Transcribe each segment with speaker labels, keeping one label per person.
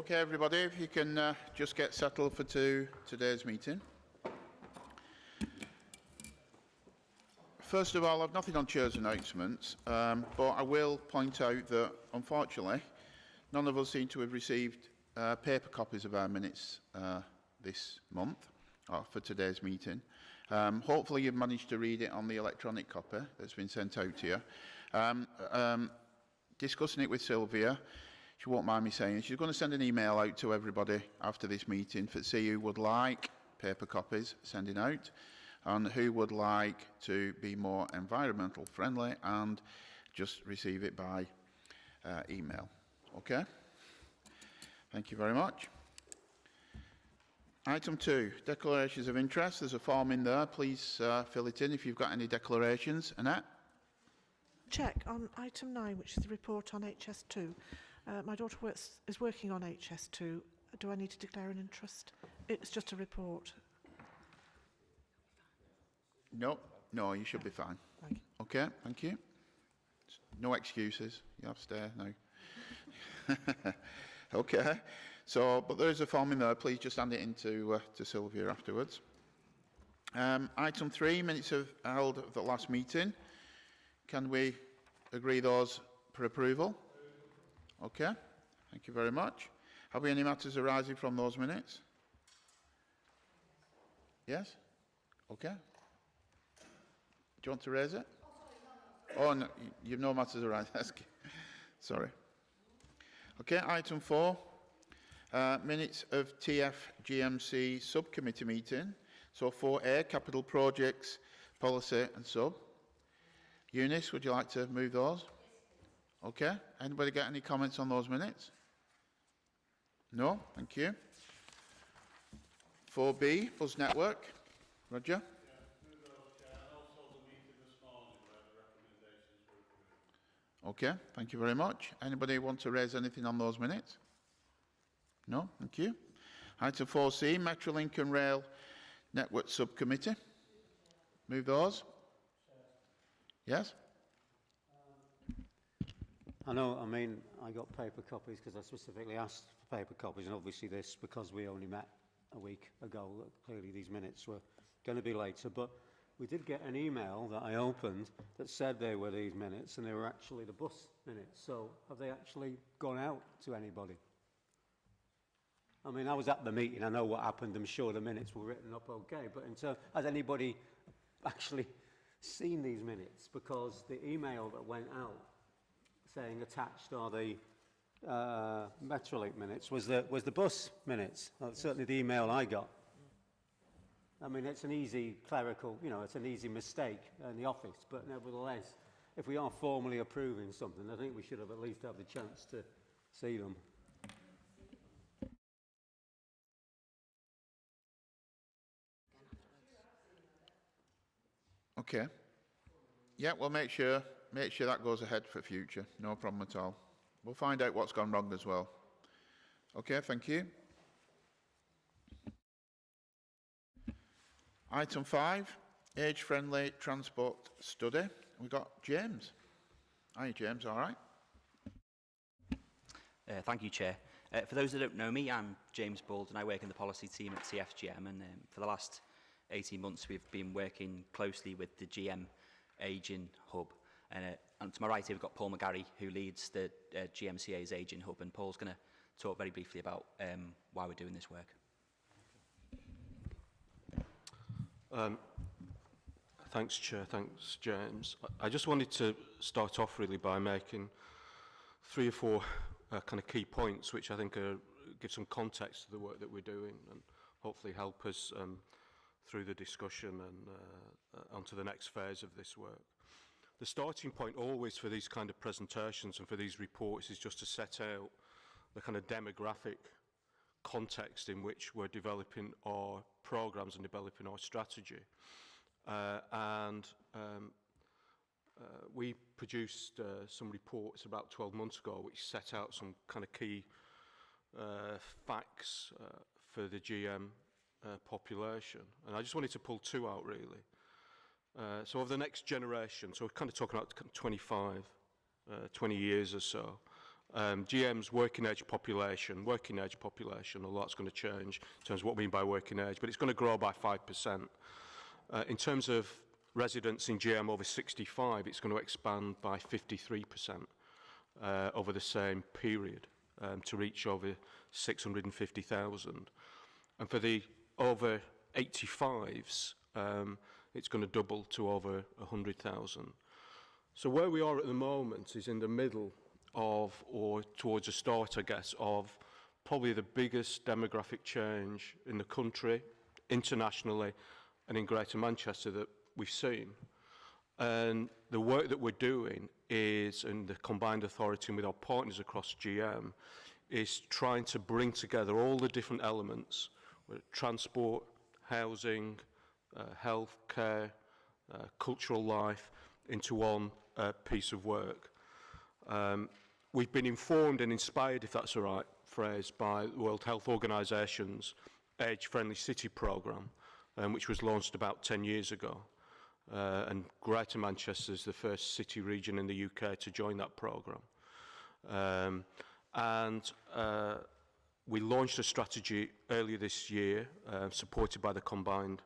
Speaker 1: Okay, everybody, if you can just get settled for today's meeting. First of all, I've nothing on Chair's announcements, but I will point out that, unfortunately, none of us seem to have received paper copies of our minutes this month, or for today's meeting. Hopefully you've managed to read it on the electronic copy that's been sent out to you. Discussing it with Sylvia, she won't mind me saying, she's going to send an email out to everybody after this meeting to see who would like paper copies sending out and who would like to be more environmental friendly and just receive it by email. Okay? Thank you very much. Item 2, declarations of interest. There's a form in there. Please fill it in if you've got any declarations. Annette?
Speaker 2: Check on item 9, which is the report on HS2. My daughter is working on HS2. Do I need to declare an interest? It's just a report. No, you should be fine. Thank you.
Speaker 1: Okay, thank you. No excuses. You have to stay now. Okay. So, but there is a form in there. Please just hand it in to Sylvia afterwards. Item 3, minutes held at the last meeting. Can we agree those for approval? Okay. Thank you very much. Have we any matters arising from those minutes? Yes? Okay. Do you want to raise it? Oh, no, you've no matters arising. Sorry. Okay, item 4. Minutes of TF GMC subcommittee meeting. So 4A, capital projects, policy and sub. Eunice, would you like to move those? Okay. Anybody got any comments on those minutes? No? Thank you. 4B, Buzz Network. Roger?
Speaker 3: Yeah, move those, Chair. And also the meeting this morning where the recommendations were approved.
Speaker 1: Okay, thank you very much. Anybody want to raise anything on those minutes? No? Thank you. Item 4C, Metrolink and Rail Network Subcommittee. Move those. Yes?
Speaker 4: I know, I mean, I got paper copies because I specifically asked for paper copies, and obviously this, because we only met a week ago, clearly these minutes were going to be later, but we did get an email that I opened that said they were these minutes, and they were actually the bus minutes. So have they actually gone out to anybody? I mean, I was at the meeting, I know what happened, I'm sure the minutes were written up okay, but in terms, has anybody actually seen these minutes? Because the email that went out saying attached are the Metrolink minutes was the bus minutes. Well, certainly the email I got. I mean, it's an easy clerical, you know, it's an easy mistake in the office, but nevertheless, if we are formally approving something, I think we should have at least had the chance to see them.
Speaker 1: Okay. Yeah, we'll make sure that goes ahead for future. No problem at all. We'll find out what's gone wrong as well. Okay, thank you. Item 5, age-friendly transport study. We've got James. Hi, James, all right?
Speaker 5: Thank you, Chair. For those that don't know me, I'm James Bald and I work in the policy team at TFGM, and for the last 18 months we've been working closely with the GM Aging Hub. And to my right here we've got Paul McGarry, who leads the GMCA's Aging Hub, and Paul's going to talk very briefly about why we're doing this work.
Speaker 3: Thanks, Chair. Thanks, James. I just wanted to start off really by making 3 or 4 kind of key points, which I think give some context to the work that we're doing and hopefully help us through the discussion and onto the next phase of this work. The starting point always for these kind of presentations and for these reports is just to set out the kind of demographic context in which we're developing our programs and developing our strategy. We produced some reports about 12 months ago which set out some kind of key facts for the GM population. And I just wanted to pull 2 out really. So over the next generation, so we're kind of talking about 25, 20 years or so, GM's working age population, a lot's going to change in terms of what we mean by working age, but it's going to grow by 5%. In terms of residents in GM over 65, it's going to expand by 53% over the same period to reach over 650,000. And for the over 85s, it's going to double to over 100,000. So where we are at the moment is in the middle of, or towards the start, I guess, of probably the biggest demographic change in the country, internationally, and in Greater Manchester that we've seen. And the work that we're doing is, in the combined authority and with our partners across GM, is trying to bring together all the different elements, transport, housing, health care, cultural life, into one piece of work. We've been informed and inspired, if that's the right phrase, by the World Health Organisation's Age-Friendly City programme, which was launched about 10 years ago. And Greater Manchester is the first city region in the UK to join that programme. We launched a strategy earlier this year, supported by the combined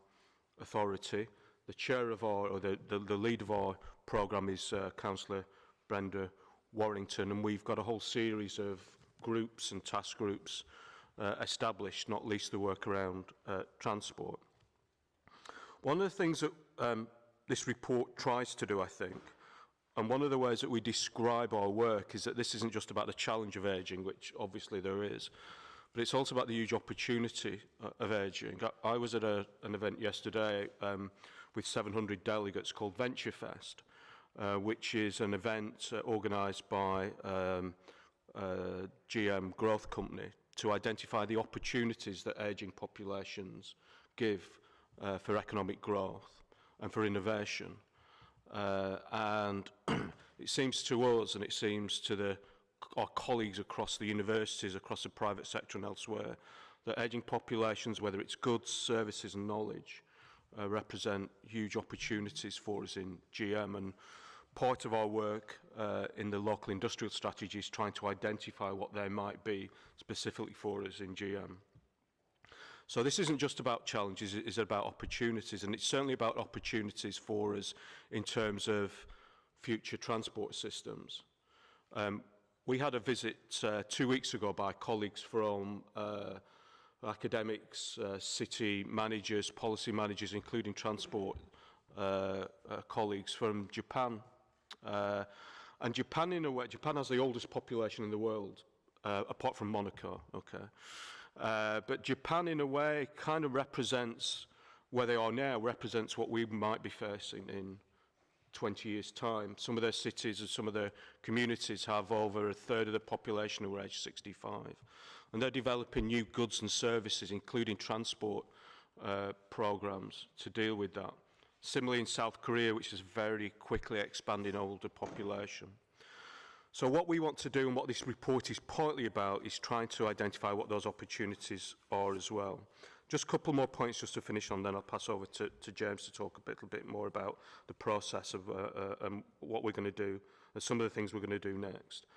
Speaker 3: authority. The chair of our, or the lead of our programme is Councillor Brenda Warrington, and we've got a whole series of groups and task groups established, not least the work around transport. One of the things that this report tries to do, I think, and one of the ways that we describe our work, is that this isn't just about the challenge of ageing, which obviously there is, but it's also about the huge opportunity of ageing. I was at an event yesterday with 700 delegates called Venture Fest, which is an event organised by GM Growth Company to identify the opportunities that ageing populations give for economic growth and for innovation. And it seems to us, and it seems to our colleagues across the universities, across the private sector and elsewhere, that ageing populations, whether it's goods, services and knowledge, represent huge opportunities for us in GM. And part of our work in the local industrial strategy is trying to identify what they might be specifically for us in GM. So this isn't just about challenges, it's about opportunities, and it's certainly about opportunities for us in terms of future transport systems. We had a visit 2 weeks ago by colleagues from academics, city managers, policy managers, including transport colleagues from Japan. And Japan, in a way, Japan has the oldest population in the world, apart from Monaco, okay? But Japan, in a way, kind of represents, where they are now, represents what we might be facing in 20 years' time. Some of their cities and some of their communities have over a third of the population who are aged 65. And they're developing new goods and services, including transport programs, to deal with that. Similarly in South Korea, which is very quickly expanding older population. So what we want to do, and what this report is partly about, is trying to identify what those opportunities are as well. Just a couple more points just to finish on, then I'll pass over to James to talk a little bit more about the process of what we're going to do, and some of the things we're going to do next.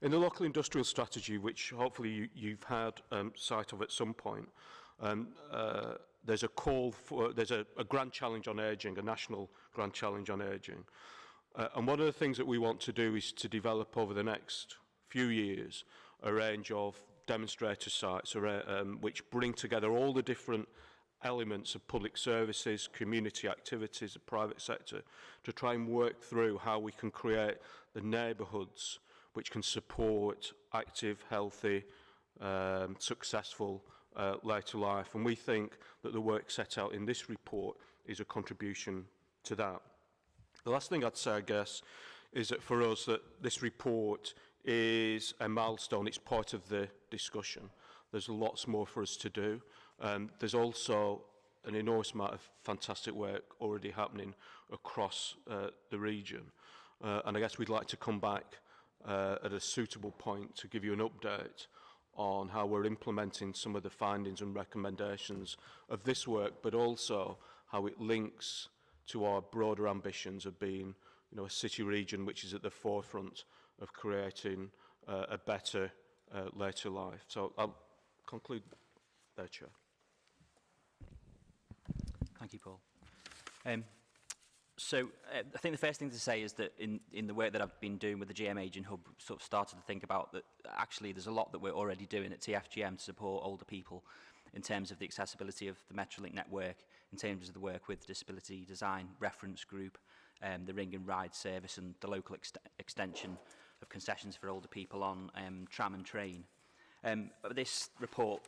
Speaker 3: In the local industrial strategy, which hopefully you've had sight of at some point, there's a call for, there's a grand challenge on ageing, a national grand challenge on ageing. And one of the things that we want to do is to develop over the next few years a range of demonstrator sites which bring together all the different elements of public services, community activities, the private sector, to try and work through how we can create the neighbourhoods which can support active, healthy, successful later life. And we think that the work set out in this report is a contribution to that. The last thing I'd say, I guess, is that for us, that this report is a milestone. It's part of the discussion. There's lots more for us to do. There's also an enormous amount of fantastic work already happening across the region. And I guess we'd like to come back at a suitable point to give you an update on how we're implementing some of the findings and recommendations of this work, but also how it links to our broader ambitions of being, a city region which is at the forefront of creating a better later life. So I'll conclude there, Chair.
Speaker 5: Thank you, Paul. I think the first thing to say is that in the work that I've been doing with the GM Aging Hub, sort of started to think about that actually there's a lot that we're already doing at TFGM to support older people in terms of the accessibility of the Metrolink network, in terms of the work with Disability Design Reference Group, the Ring and Ride service and the local extension of concessions for older people on tram and train. But this report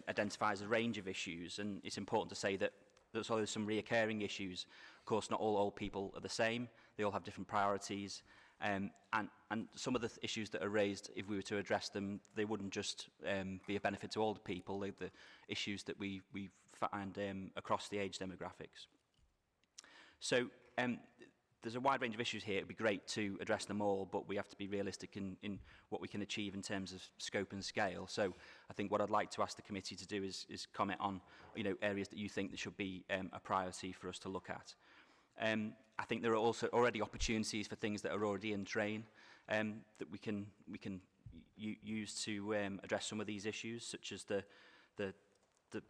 Speaker 5: identifies a range of issues, and it's important to say that there's always some reoccurring issues. Of course, not all old people are the same. They all have different priorities. And some of the issues that are raised, if we were to address them, they wouldn't just be a benefit to older people. They're the issues that we find across the age demographics. So there's a wide range of issues here. It'd be great to address them all, but we have to be realistic in what we can achieve in terms of scope and scale. So I think what I'd like to ask the committee to do is comment on, areas that you think that should be a priority for us to look at. I think there are also already opportunities for things that are already in train that we can use to address some of these issues, such as the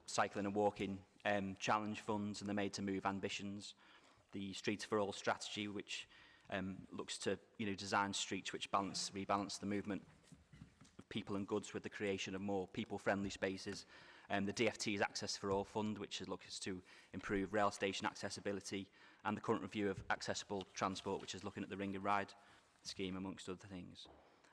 Speaker 5: cycling and walking challenge funds and the Made to Move ambitions, the Streets for All strategy, which looks to design streets which rebalance the movement of people and goods with the creation of more people-friendly spaces. The DFT's Access for All Fund, which looks to improve rail station accessibility, and the current review of accessible transport, which is looking at the Ring and Ride scheme, amongst other things.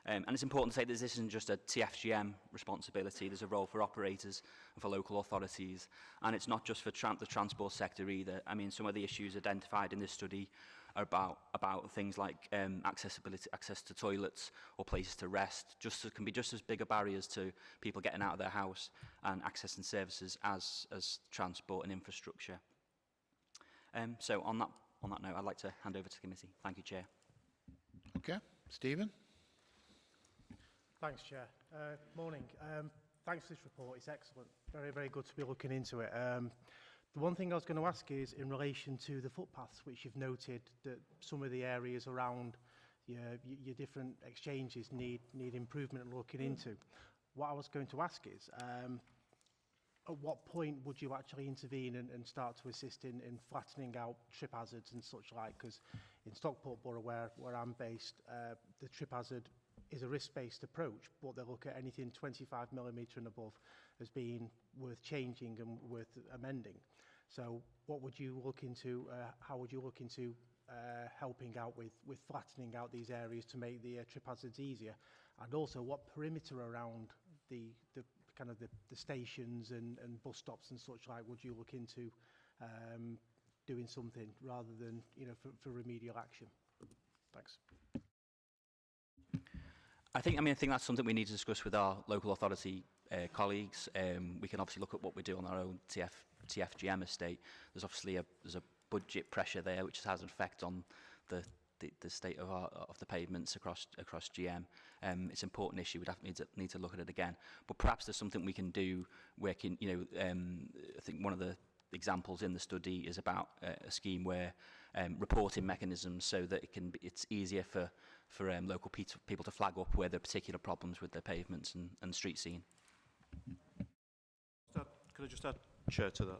Speaker 5: And it's important to say that this isn't just a TFGM responsibility. There's a role for operators and for local authorities. And it's not just for the transport sector either. I mean, some of the issues identified in this study are about things like access to toilets or places to rest. Can be just as big a barriers to people getting out of their house and accessing services as transport and infrastructure. So on that note, I'd like to hand over to the committee. Thank you, Chair.
Speaker 1: Okay, Stephen.
Speaker 6: Thanks, Chair. Morning. Thanks for this report. It's excellent. Very, very good to be looking into it. The one thing I was going to ask is in relation to the footpaths, which you've noted that some of the areas around your different exchanges need improvement and looking into. What I was going to ask is, at what point would you actually intervene and start to assist in flattening out trip hazards and such like? Because in Stockport Borough, where I'm based, the trip hazard is a risk-based approach, but they look at anything 25mm and above as being worth changing and worth amending. So what would you look into, how would you look into helping out with flattening out these areas to make the trip hazards easier? And also what perimeter around the stations and bus stops and such like would you look into doing something rather than, for remedial action? Thanks.
Speaker 5: I think that's something we need to discuss with our local authority colleagues. We can obviously look at what we do on our own TFGM estate. There's obviously a budget pressure there, which has an effect on the state of the pavements across GM. It's an important issue. We'd need to look at it again. But perhaps there's something we can do working. I think one of the examples in the study is about a scheme where reporting mechanisms so that it's easier for local people to flag up where there are particular problems with their pavements and street scene.
Speaker 3: Could I just add, Chair, to that?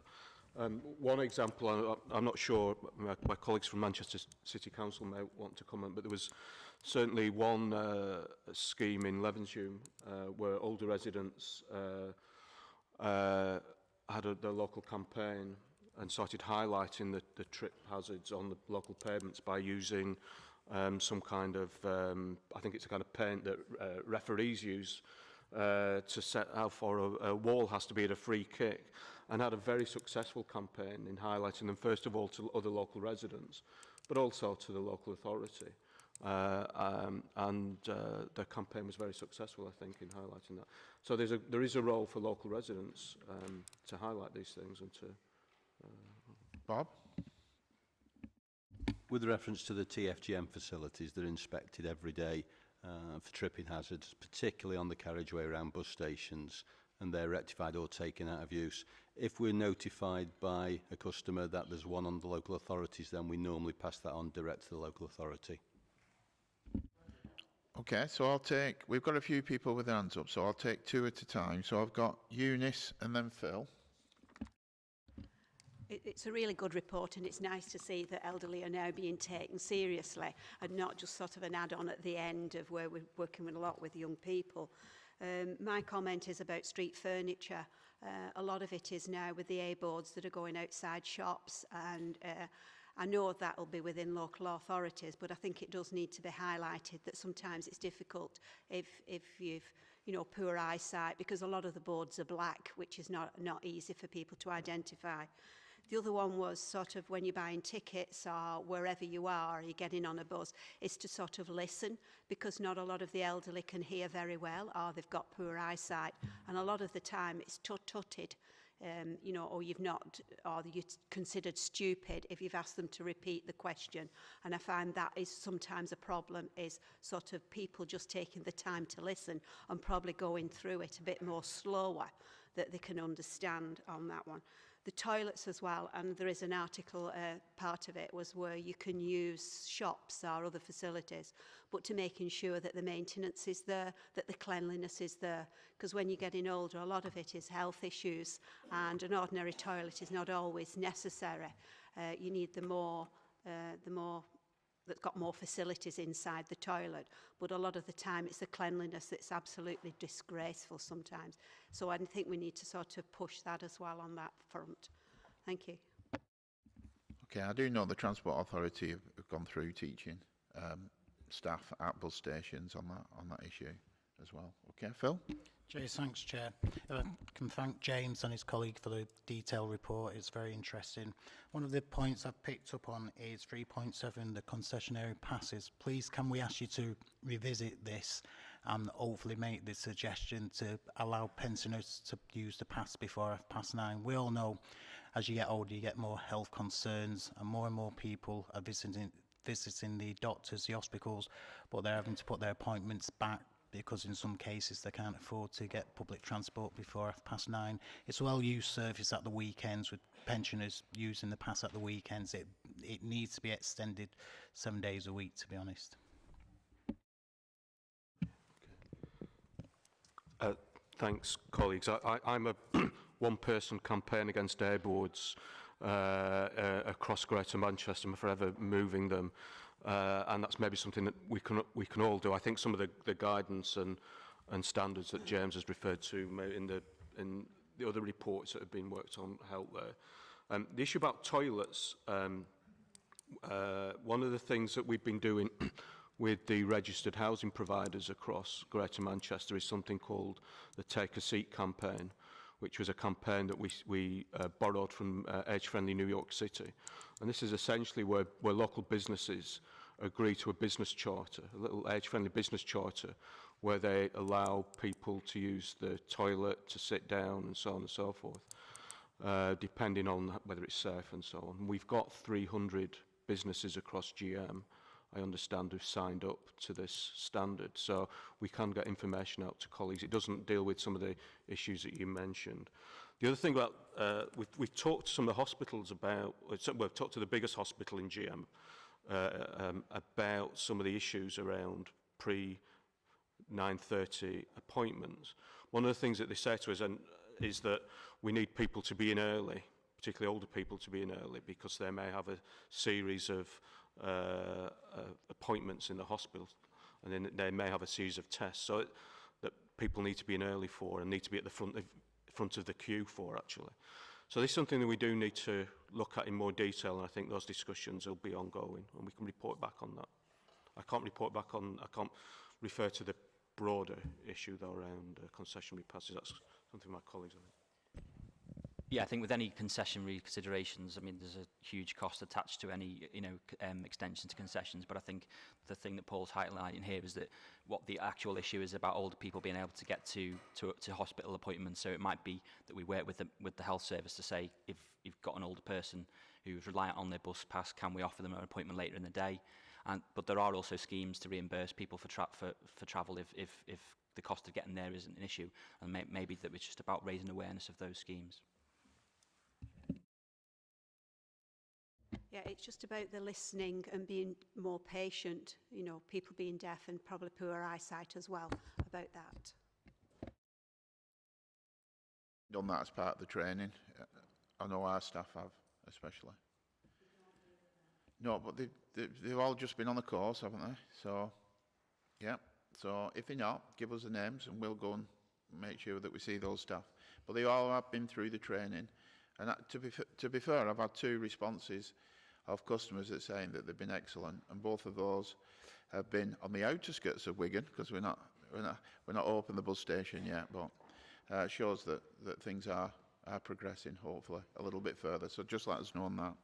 Speaker 3: One example, I'm not sure, my colleagues from Manchester City Council may want to comment, but there was certainly one scheme in Levenshulme where older residents had their local campaign and started highlighting the trip hazards on the local pavements by using some kind of, I think it's a kind of paint that referees use to set how far a wall has to be at a free kick, and had a very successful campaign in highlighting them, first of all, to other local residents, but also to the local authority. The campaign was very successful, I think, in highlighting that. So there is a role for local residents to highlight these things and to...
Speaker 1: Bob?
Speaker 7: With reference to the TFGM facilities, they're inspected every day for tripping hazards, particularly on the carriageway around bus stations, and they're rectified or taken out of use. If we're notified by a customer that there's one on the local authorities, then we normally pass that on direct to the local authority.
Speaker 1: Okay, so we've got a few people with their hands up, so I'll take two at a time. So I've got Eunice and then Phil.
Speaker 8: It's a really good report, and it's nice to see that elderly are now being taken seriously and not just sort of an add-on at the end of where we're working with a lot with young people. My comment is about street furniture. A lot of it is now with the A-boards that are going outside shops, and I know that will be within local authorities, but I think it does need to be highlighted that sometimes it's difficult if you've poor eyesight, because a lot of the boards are black, which is not easy for people to identify. The other one was sort of when you're buying tickets or wherever you are, you're getting on a bus, is to sort of listen, because not a lot of the elderly can hear very well, or they've got poor eyesight, and a lot of the time it's tut-tutted, or you're considered stupid if you've asked them to repeat the question. And I find that is sometimes a problem, is sort of people just taking the time to listen and probably going through it a bit more slower, that they can understand on that one. The toilets as well, and there is an article, part of it was where you can use shops or other facilities, but to making sure that the maintenance is there, that the cleanliness is there, because when you're getting older, a lot of it is health issues, and an ordinary toilet is not always necessary. You need the more that's got more facilities inside the toilet, but a lot of the time it's the cleanliness that's absolutely disgraceful sometimes. So I think we need to sort of push that as well on that front. Thank you.
Speaker 1: Okay, I do know the Transport Authority have gone through teaching staff at bus stations on that issue as well. Okay, Phil?
Speaker 9: Cheers, thanks, Chair. I can thank James and his colleague for the detailed report. It's very interesting. One of the points I've picked up on is 3.7, the concessionary passes. Please, can we ask you to revisit this and hopefully make the suggestion to allow pensioners to use the pass before 9:30? We all know as you get older, you get more health concerns, and more people are visiting the doctors, the hospitals, but they're having to put their appointments back because in some cases they can't afford to get public transport before 9:30. It's a well-used service at the weekends, with pensioners using the pass at the weekends. It needs to be extended 7 days a week, to be honest.
Speaker 3: Thanks, colleagues. I'm a one-person campaign against airboards across Greater Manchester. I'm forever moving them. And that's maybe something that we can all do. I think some of the guidance and standards that James has referred to in the other reports that have been worked on help there. The issue about toilets, one of the things that we've been doing with the registered housing providers across Greater Manchester is something called the Take a Seat campaign, which was a campaign that we borrowed from Age-Friendly New York City. And this is essentially where local businesses agree to a business charter, a little age-friendly business charter, where they allow people to use the toilet, to sit down, and so on and so forth, depending on whether it's safe and so on. We've got 300 businesses across GM, I understand, who've signed up to this standard, so we can get information out to colleagues. It doesn't deal with some of the issues that you mentioned. The other thing about, we've talked to some of the hospitals about, we've talked to the biggest hospital in GM about some of the issues around pre-9:30 appointments. One of the things that they say to us is that we need people to be in early, particularly older people to be in early, because they may have a series of appointments in the hospital, and then they may have a series of tests, so that people need to be in early for and need to be at the front of the queue for, actually. So this is something that we do need to look at in more detail, and I think those discussions will be ongoing, and we can report back on that. I can't refer to the broader issue though around concessionary passes. That's something my colleagues, I think.
Speaker 5: Yeah, I think with any concessionary considerations, I mean, there's a huge cost attached to any, extension to concessions. But I think the thing that Paul's highlighting here is that what the actual issue is about older people being able to get to hospital appointments. So it might be that we work with the health service to say, if you've got an older person who's reliant on their bus pass, can we offer them an appointment later in the day? But there are also schemes to reimburse people for travel if the cost of getting there isn't an issue, and maybe that it's just about raising awareness of those schemes.
Speaker 8: Yeah, it's just about the listening and being more patient, you know, people being deaf and probably poor eyesight as well, about that.
Speaker 1: Done that as part of the training. I know our staff have, especially. No, but they've all just been on the course, haven't they? So, yeah. So if they're not, give us the names and we'll go and make sure that we see those staff. But they all have been through the training. And to be fair, I've had 2 responses of customers that saying that they've been excellent, and both of those have been on the outskirts of Wigan, because we're not open the bus station yet, but it shows that things are progressing, hopefully, a little bit further. So just let us know on that.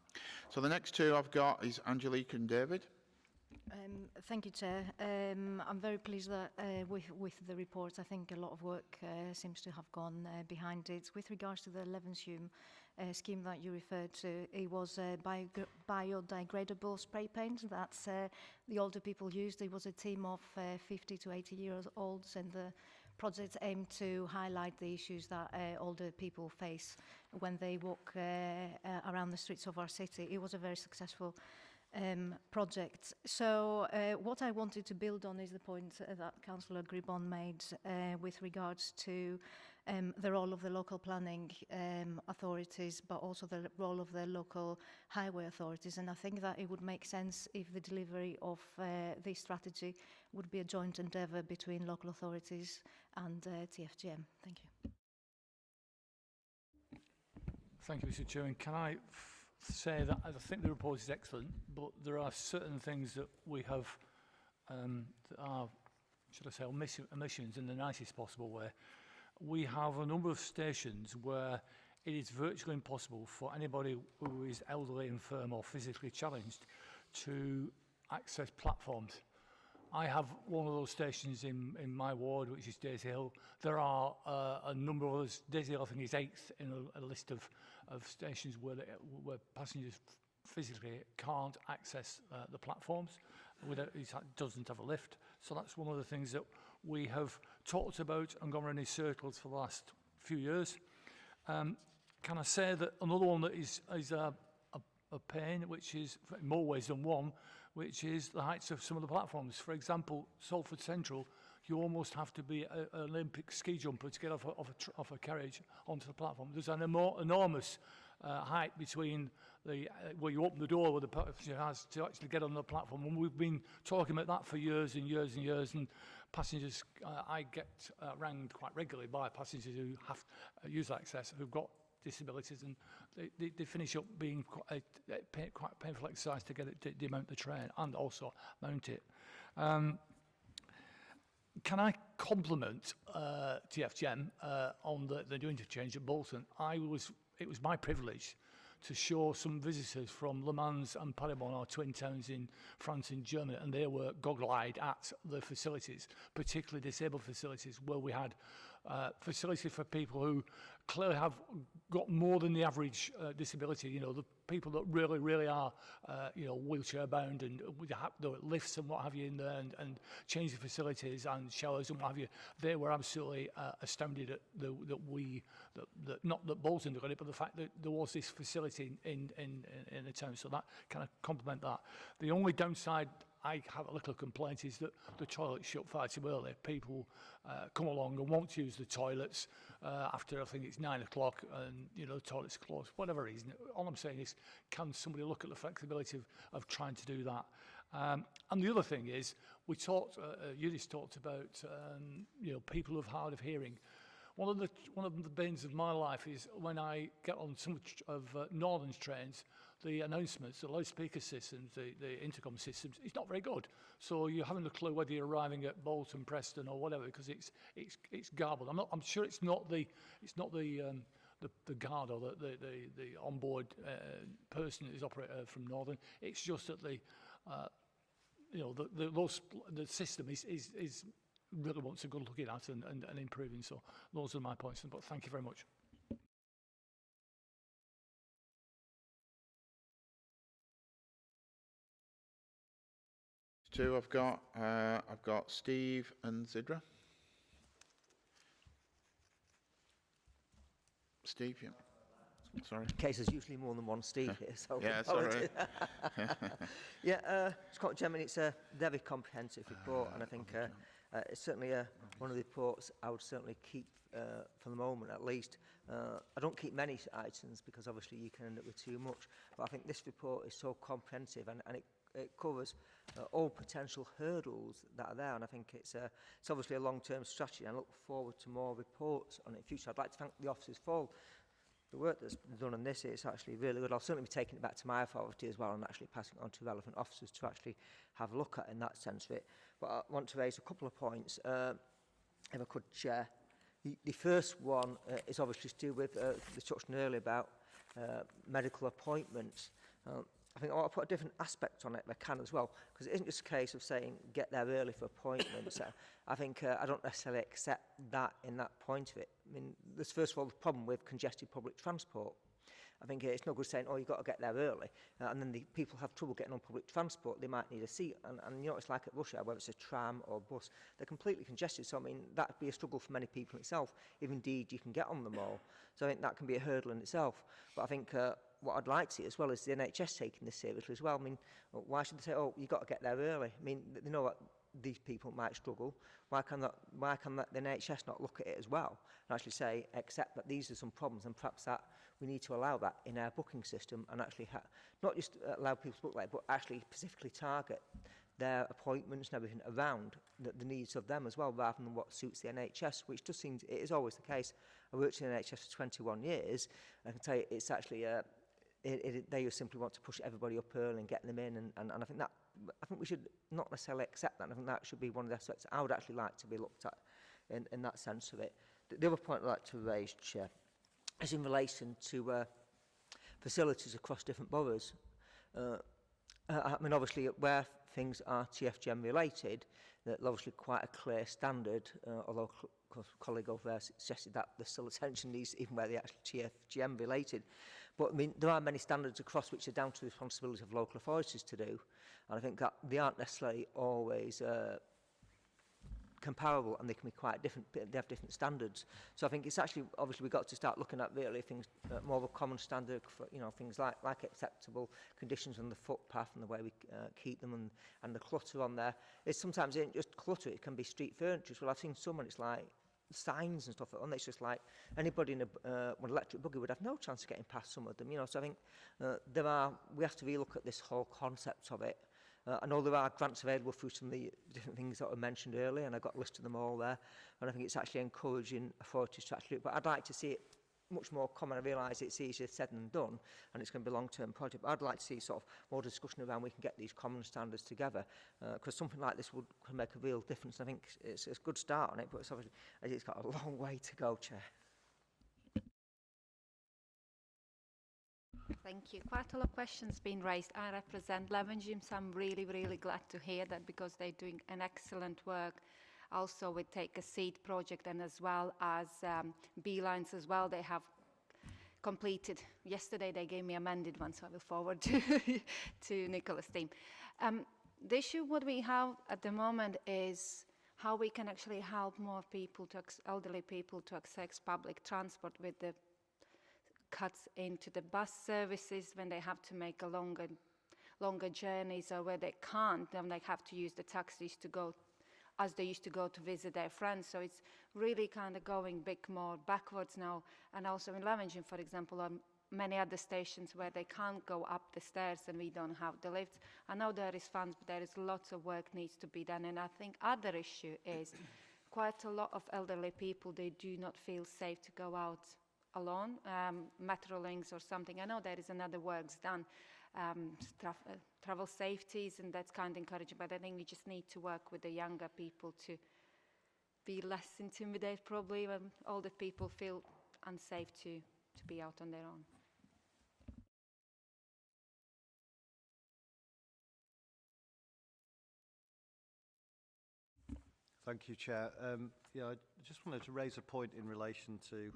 Speaker 1: So the next 2 I've got is Angelique and David.
Speaker 10: Thank you, Chair. I'm very pleased that with the report, I think a lot of work seems to have gone behind it. With regards to the Levenshume scheme that you referred to, it was biodegradable spray paint that the older people used. It was a team of 50 to 80 years olds, and the project aimed to highlight the issues that older people face when they walk around the streets of our city. It was a very successful project. So what I wanted to build on is the point that Councillor Gribon made with regards to the role of the local planning authorities, but also the role of the local highway authorities. And I think that it would make sense if the delivery of this strategy would be a joint endeavour between local authorities and TFGM. Thank you.
Speaker 11: Thank you, Mr. Chairman. Can I say that I think the report is excellent, but there are certain things that we have that are, should I say, omissions in the nicest possible way. We have a number of stations where it is virtually impossible for anybody who is elderly, infirm or physically challenged to access platforms. I have one of those stations in my ward, which is Daisy Hill. There are a number of others. Daisy Hill, I think, is 8th in a list of stations where passengers physically can't access the platforms. It doesn't have a lift. So that's one of the things that we have talked about and gone around in circles for the last few years. Can I say that another one that is a pain, which is in more ways than one, which is the heights of some of the platforms. For example, Salford Central, you almost have to be an Olympic ski jumper to get off a carriage onto the platform. There's an enormous height between where you open the door where the passenger has to actually get on the platform. And we've been talking about that for years and years and years. And passengers, I get ranged quite regularly by passengers who have use access, who've got disabilities, and they finish up being quite painful exercise to get it to mount the train and also mount it. Can I compliment TFGM on the new interchange at Bolton? It was my privilege to show some visitors from Le Mans and Paderborn, our twin towns in France and Germany, and they were goggle-eyed at the facilities, particularly disabled facilities, where we had facilities for people who clearly have got more than the average disability. You know, the people that really are, wheelchair bound, and with the lifts and what have you in there, and changing facilities and showers and what have you. They were absolutely astounded at not that Bolton got it, but the fact that there was this facility in the town. So that kind of compliment that. The only downside I have a little complaint is that the toilets shut far too early. People come along and won't use the toilets after, I think it's 9 o'clock, and the toilets are closed, whatever reason. All I'm saying is, can somebody look at the flexibility of trying to do that? And the other thing is, we talked, Eunice talked about people who have hard of hearing. One of the bins of my life is when I get on some of Northern's trains, the announcements, the loudspeaker systems, the intercom systems, it's not very good. So you haven't a clue whether you're arriving at Bolton, Preston, or whatever, because it's garbled. I'm sure it's not the guard or the onboard person that is operator from Northern. It's just that the system is really wants a good looking at and improving. So those are my points. But thank you very much.
Speaker 1: Two, I've got Steve and Zidra. Steve, yeah. Sorry.
Speaker 12: In case there's usually more than one Steve here, so
Speaker 1: Yeah, sorry.
Speaker 12: yeah, Scott Gemini, it's a very comprehensive report, and I think it's certainly one of the reports I would certainly keep for the moment, at least. I don't keep many items because obviously you can end up with too much, but I think this report is so comprehensive, and it covers all potential hurdles that are there, and I think it's obviously a long-term strategy, and I look forward to more reports on it in future. I'd like to thank the officers for the work that's been done on this. It's actually really good. I'll certainly be taking it back to my authority as well and actually passing it on to relevant officers to actually have a look at in that sense of it. But I want to raise a couple of points, if I could, Chair. The first one is obviously to do with the touched on earlier about medical appointments. I think I'll put a different aspect on it if I can as well, because it isn't just a case of saying get there early for appointments. I think I don't necessarily accept that in that point of it. I mean, there's first of all the problem with congested public transport. I think it's no good saying, oh, you've got to get there early, and then the people have trouble getting on public transport. They might need a seat, and you know, it's like at rush hour, whether it's a tram or a bus, they're completely congested. So, I mean, that would be a struggle for many people itself, if indeed you can get on them all. So I think that can be a hurdle in itself. But I think what I'd like to see as well is the NHS taking this seriously as well. I mean, why should they say, oh, you've got to get there early? I mean, they know what these people might struggle. Why can the NHS not look at it as well and actually say, accept that these are some problems, and perhaps that we need to allow that in our booking system, and actually not just allow people to book late, but actually specifically target their appointments and everything around the needs of them as well, rather than what suits the NHS, which just seems, it is always the case. I worked in the NHS for 21 years, and I can tell you it's actually, they just simply want to push everybody up early and get them in, and I think we should not necessarily accept that, and I think that should be one of the aspects I would actually like to be looked at in that sense of it. The other point I'd like to raise, Chair, is in relation to facilities across different boroughs. I mean, obviously, where things are TFGM related, there's obviously quite a clear standard, although a colleague over there suggested that there's still attention needs even where they're actually TFGM related. But I mean, there are many standards across which are down to the responsibility of local authorities to do, and I think that they aren't necessarily always comparable, and they can be quite different. They have different standards. So I think it's actually, obviously, we've got to start looking at really things more of a common standard for, you know, things like acceptable conditions on the footpath and the way we keep them, and the clutter on there. It's sometimes it ain't just clutter, it can be street furniture. Well, I've seen some, and it's like signs and stuff, and it's just like anybody in an electric buggy would have no chance of getting past some of them, you know. So I think we have to relook at this whole concept of it. I know there are grants available through some of the different things that were mentioned earlier, and I got a list of them all there, and I think it's actually encouraging authorities to actually do it. But I'd like to see it much more common. I realise it's easier said than done, and it's going to be a long-term project, but I'd like to see sort of more discussion around we can get these common standards together, because something like this could make a real difference. I think it's a good start on it, but it's got a long way to go, Chair.
Speaker 13: Thank you. Quite a lot of questions being raised. I represent Levenshulme, so I'm really, really glad to hear that, because they're doing an excellent work. Also with Take a Seat project, and as well as B-Lines as well, they have completed. Yesterday they gave me amended one, so I will forward to Nicola's team. The issue what we have at the moment is how we can actually help more people, elderly people, to access public transport with the cuts into the bus services when they have to make a longer journeys, or where they can't, then they have to use the taxis to go as they used to go to visit their friends. So it's really kind of going more backwards now. And also in Levenshulme, for example, on many other stations where they can't go up the stairs and we don't have the lifts. I know there is funds, but there is lots of work needs to be done. And I think other issue is quite a lot of elderly people, they do not feel safe to go out alone, Metrolinks or something. I know there is another works done, travel safeties, and that's kind of encouraging, but I think we just need to work with the younger people to be less intimidated probably when older people feel unsafe to be out on their own.
Speaker 14: Thank you, Chair. I just wanted to raise a point in relation to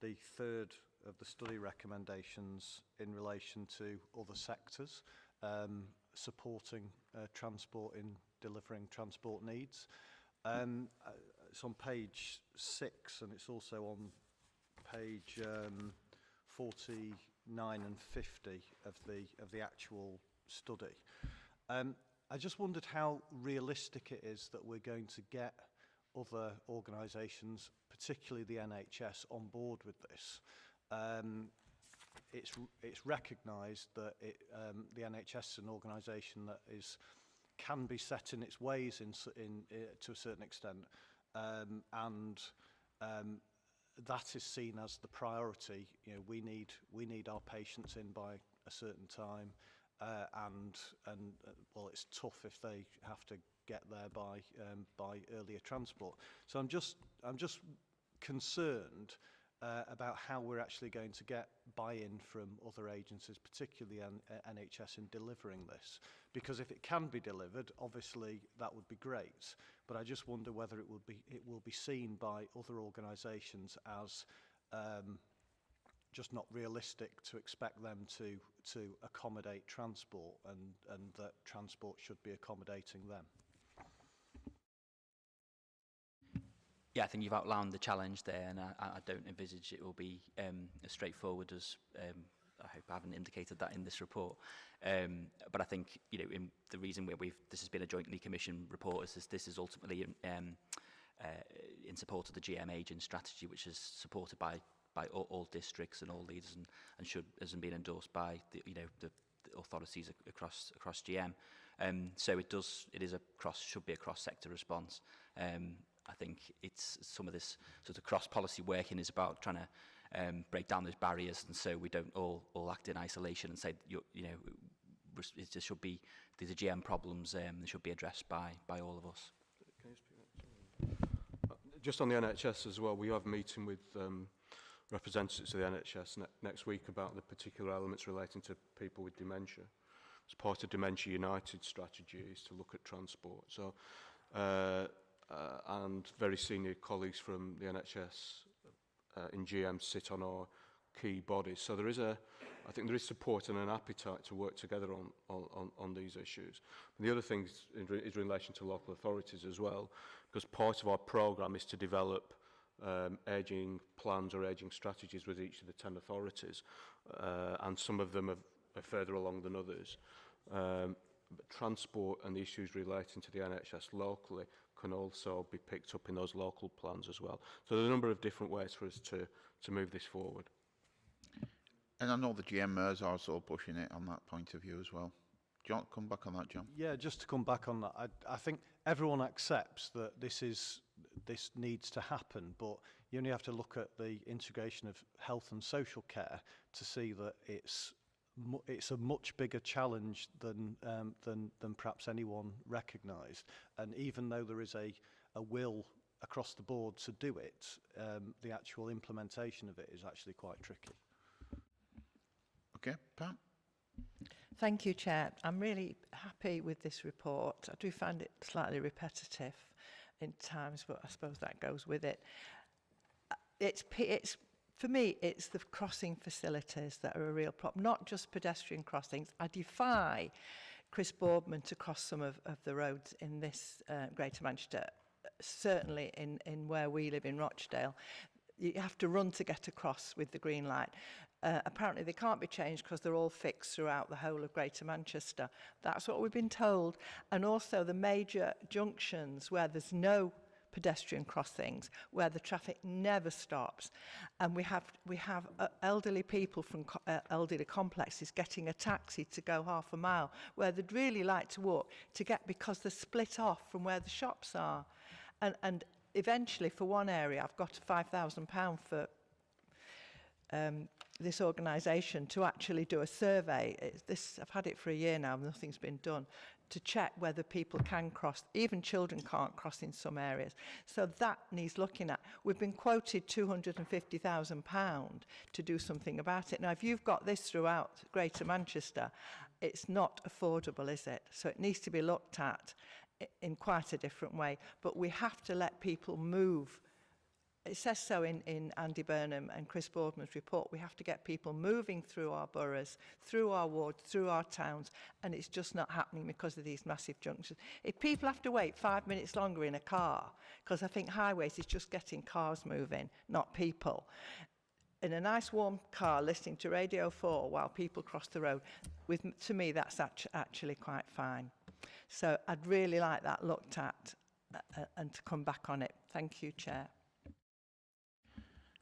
Speaker 14: the third of the study recommendations in relation to other sectors supporting transport in delivering transport needs. It's on page 6, and it's also on page 49 and 50 of the actual study. I just wondered how realistic it is that we're going to get other organisations, particularly the NHS, on board with this. It's recognised that the NHS is an organisation that can be set in its ways to a certain extent, and that is seen as the priority. You know, we need our patients in by a certain time, and well, it's tough if they have to get there by earlier transport. So I'm just concerned about how we're actually going to get buy-in from other agencies, particularly NHS, in delivering this. Because if it can be delivered, obviously that would be great. But I just wonder whether it will be seen by other organisations as just not realistic to expect them to accommodate transport, and that transport should be accommodating them.
Speaker 5: Yeah, I think you've outlined the challenge there, and I don't envisage it will be as straightforward as I hope I haven't indicated that in this report. But I think, you know, the reason this has been a jointly commissioned report is this is ultimately in support of the GM agent strategy, which is supported by all districts and all leaders, and hasn't been endorsed by the authorities across GM. So it should be a cross-sector response. I think it's some of this sort of cross-policy working is about trying to break down those barriers, and so we don't all act in isolation and say it should be, these are GM problems, they should be addressed by all of us.
Speaker 3: Can you speak just on the NHS as well? We have a meeting with representatives of the NHS next week about the particular elements relating to people with dementia. As part of Dementia United strategy is to look at transport. So. And very senior colleagues from the NHS in GM sit on our key bodies. So I think there is support and an appetite to work together on these issues. And the other thing is in relation to local authorities as well, because part of our programme is to develop ageing plans or ageing strategies with each of the 10 authorities, and some of them are further along than others. But transport and the issues relating to the NHS locally can also be picked up in those local plans as well. So there are a number of different ways for us to move this forward.
Speaker 1: And I know the GMers are also pushing it on that point of view as well. Do you want to come back on that, John?
Speaker 14: Yeah, just to come back on that, I think everyone accepts that this needs to happen, but you only have to look at the integration of health and social care to see that it's a much bigger challenge than perhaps anyone recognised. And even though there is a will across the board to do it, the actual implementation of it is actually quite tricky.
Speaker 1: Okay, Pat?
Speaker 15: Thank you, Chair. I'm really happy with this report. I do find it slightly repetitive in times, but I suppose that goes with it. For me, it's the crossing facilities that are a real problem, not just pedestrian crossings. I defy Chris Boardman to cross some of the roads in this Greater Manchester, certainly in where we live in Rochdale. You have to run to get across with the green light. Apparently they can't be changed because they're all fixed throughout the whole of Greater Manchester. That's what we've been told. And also the major junctions where there's no pedestrian crossings, where the traffic never stops, and we have elderly people from elderly complexes getting a taxi to go half a mile where they'd really like to walk to get, because they're split off from where the shops are. And eventually, for one area, I've got £5,000 for this organisation to actually do a survey. I've had it for a year now, nothing's been done, to check whether people can cross. Even children can't cross in some areas. So that needs looking at. We've been quoted £250,000 to do something about it. Now, if you've got this throughout Greater Manchester, it's not affordable, is it? So it needs to be looked at in quite a different way. But we have to let people move. It says so in Andy Burnham and Chris Boardman's report. We have to get people moving through our boroughs, through our wards, through our towns, and it's just not happening because of these massive junctions. If people have to wait 5 minutes longer in a car, because I think highways is just getting cars moving, not people, in a nice warm car listening to Radio 4 while people cross the road, to me that's actually quite fine. So I'd really like that looked at and to come back on it. Thank you, Chair.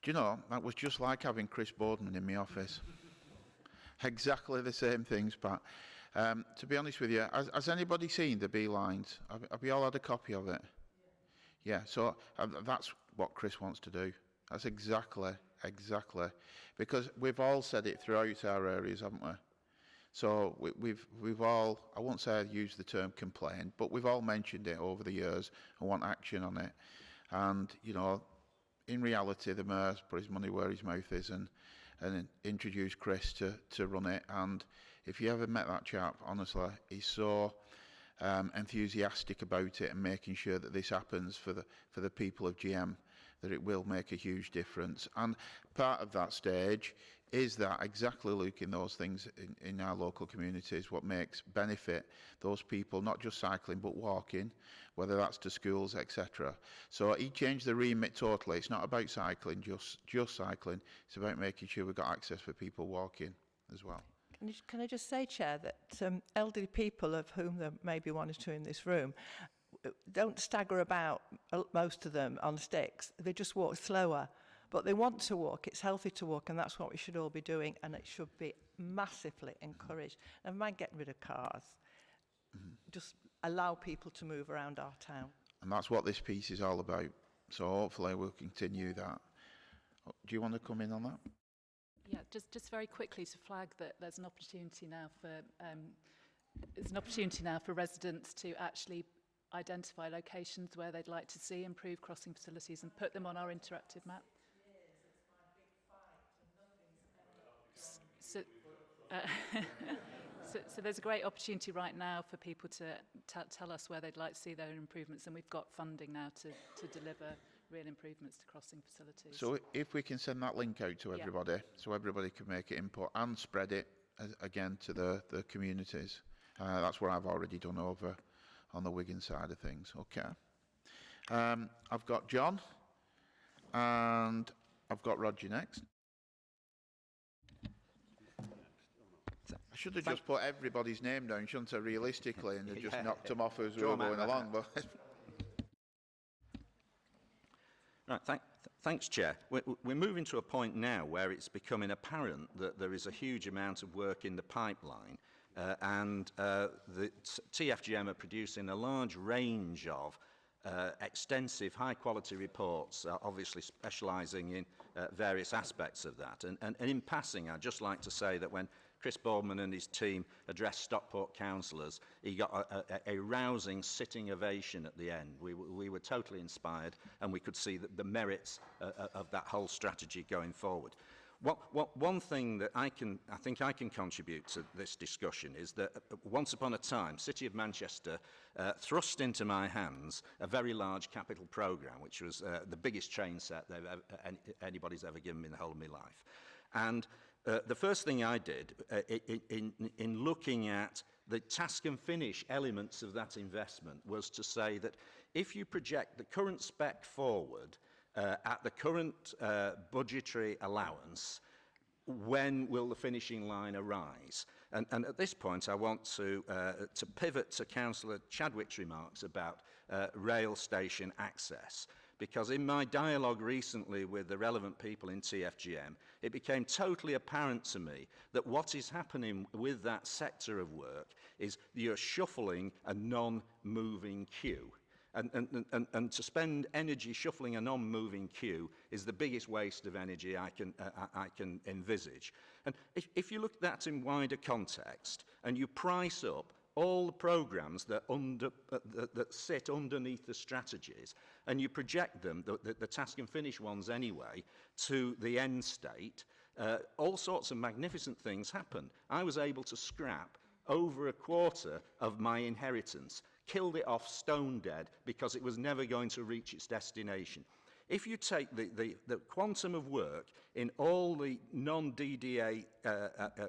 Speaker 1: Do you know, that was just like having Chris Boardman in my office. Exactly the same things, Pat. To be honest with you, has anybody seen the beelines? Have you all had a copy of it? Yeah, so that's what Chris wants to do. That's exactly. Because we've all said it throughout our areas, haven't we? So we've all, I won't say I've used the term complain, but we've all mentioned it over the years and want action on it. And, you know, in reality, the Mayor's put his money where his mouth is and introduced Chris to run it. And if you ever met that chap, honestly, he's so enthusiastic about it and making sure that this happens for the people of GM, that it will make a huge difference. And part of that stage is that exactly looking those things in our local communities, what makes benefit those people, not just cycling, but walking, whether that's to schools, etc. So he changed the remit totally. It's not about cycling, just cycling. It's about making sure we've got access for people walking as well.
Speaker 15: Can I just say, Chair, that elderly people, of whom there may be one or two in this room, don't stagger about, most of them, on sticks. They just walk slower. But they want to walk. It's healthy to walk, and that's what we should all be doing, and it should be massively encouraged. Never mind getting rid of cars. Just allow people to move around our town.
Speaker 1: And that's what this piece is all about. So hopefully we'll continue that. Do you want to come in on that?
Speaker 16: Yeah, just very quickly to flag that there's an opportunity now for residents to actually identify locations where they'd like to see improved crossing facilities and put them on our interactive map. So there's a great opportunity right now for people to tell us where they'd like to see their improvements, and we've got funding now to deliver real improvements to crossing facilities.
Speaker 1: So if we can send that link out to everybody, so everybody can make it input and spread it again to the communities. That's what I've already done over on the Wigan side of things. Okay. I've got John and I've got Roger next. I should have just put everybody's name down, shouldn't I, realistically, and just knocked them off as we were going along. But
Speaker 17: right, thanks, Chair. We're moving to a point now where it's becoming apparent that there is a huge amount of work in the pipeline, and the TFGM are producing a large range of extensive, high-quality reports, obviously specialising in various aspects of that. And in passing, I'd just like to say that when Chris Boardman and his team addressed Stockport councillors, he got a rousing sitting ovation at the end. We were totally inspired, and we could see the merits of that whole strategy going forward. One thing that I think I can contribute to this discussion is that once upon a time, City of Manchester thrust into my hands a very large capital programme, which was the biggest train set anybody's ever given me in the whole of my life. And the first thing I did in looking at the task and finish elements of that investment was to say that if you project the current spec forward at the current budgetary allowance, when will the finishing line arise? And at this point, I want to pivot to Councillor Chadwick's remarks about rail station access. Because in my dialogue recently with the relevant people in TFGM, it became totally apparent to me that what is happening with that sector of work is you're shuffling a non-moving queue. And to spend energy shuffling a non-moving queue is the biggest waste of energy I can envisage. And if you look at that in wider context and you price up all the programmes that sit underneath the strategies, and you project them, the task and finish ones anyway, to the end state, all sorts of magnificent things happen. I was able to scrap over a quarter of my inheritance, killed it off stone dead because it was never going to reach its destination. If you take the quantum of work in all the non-DDA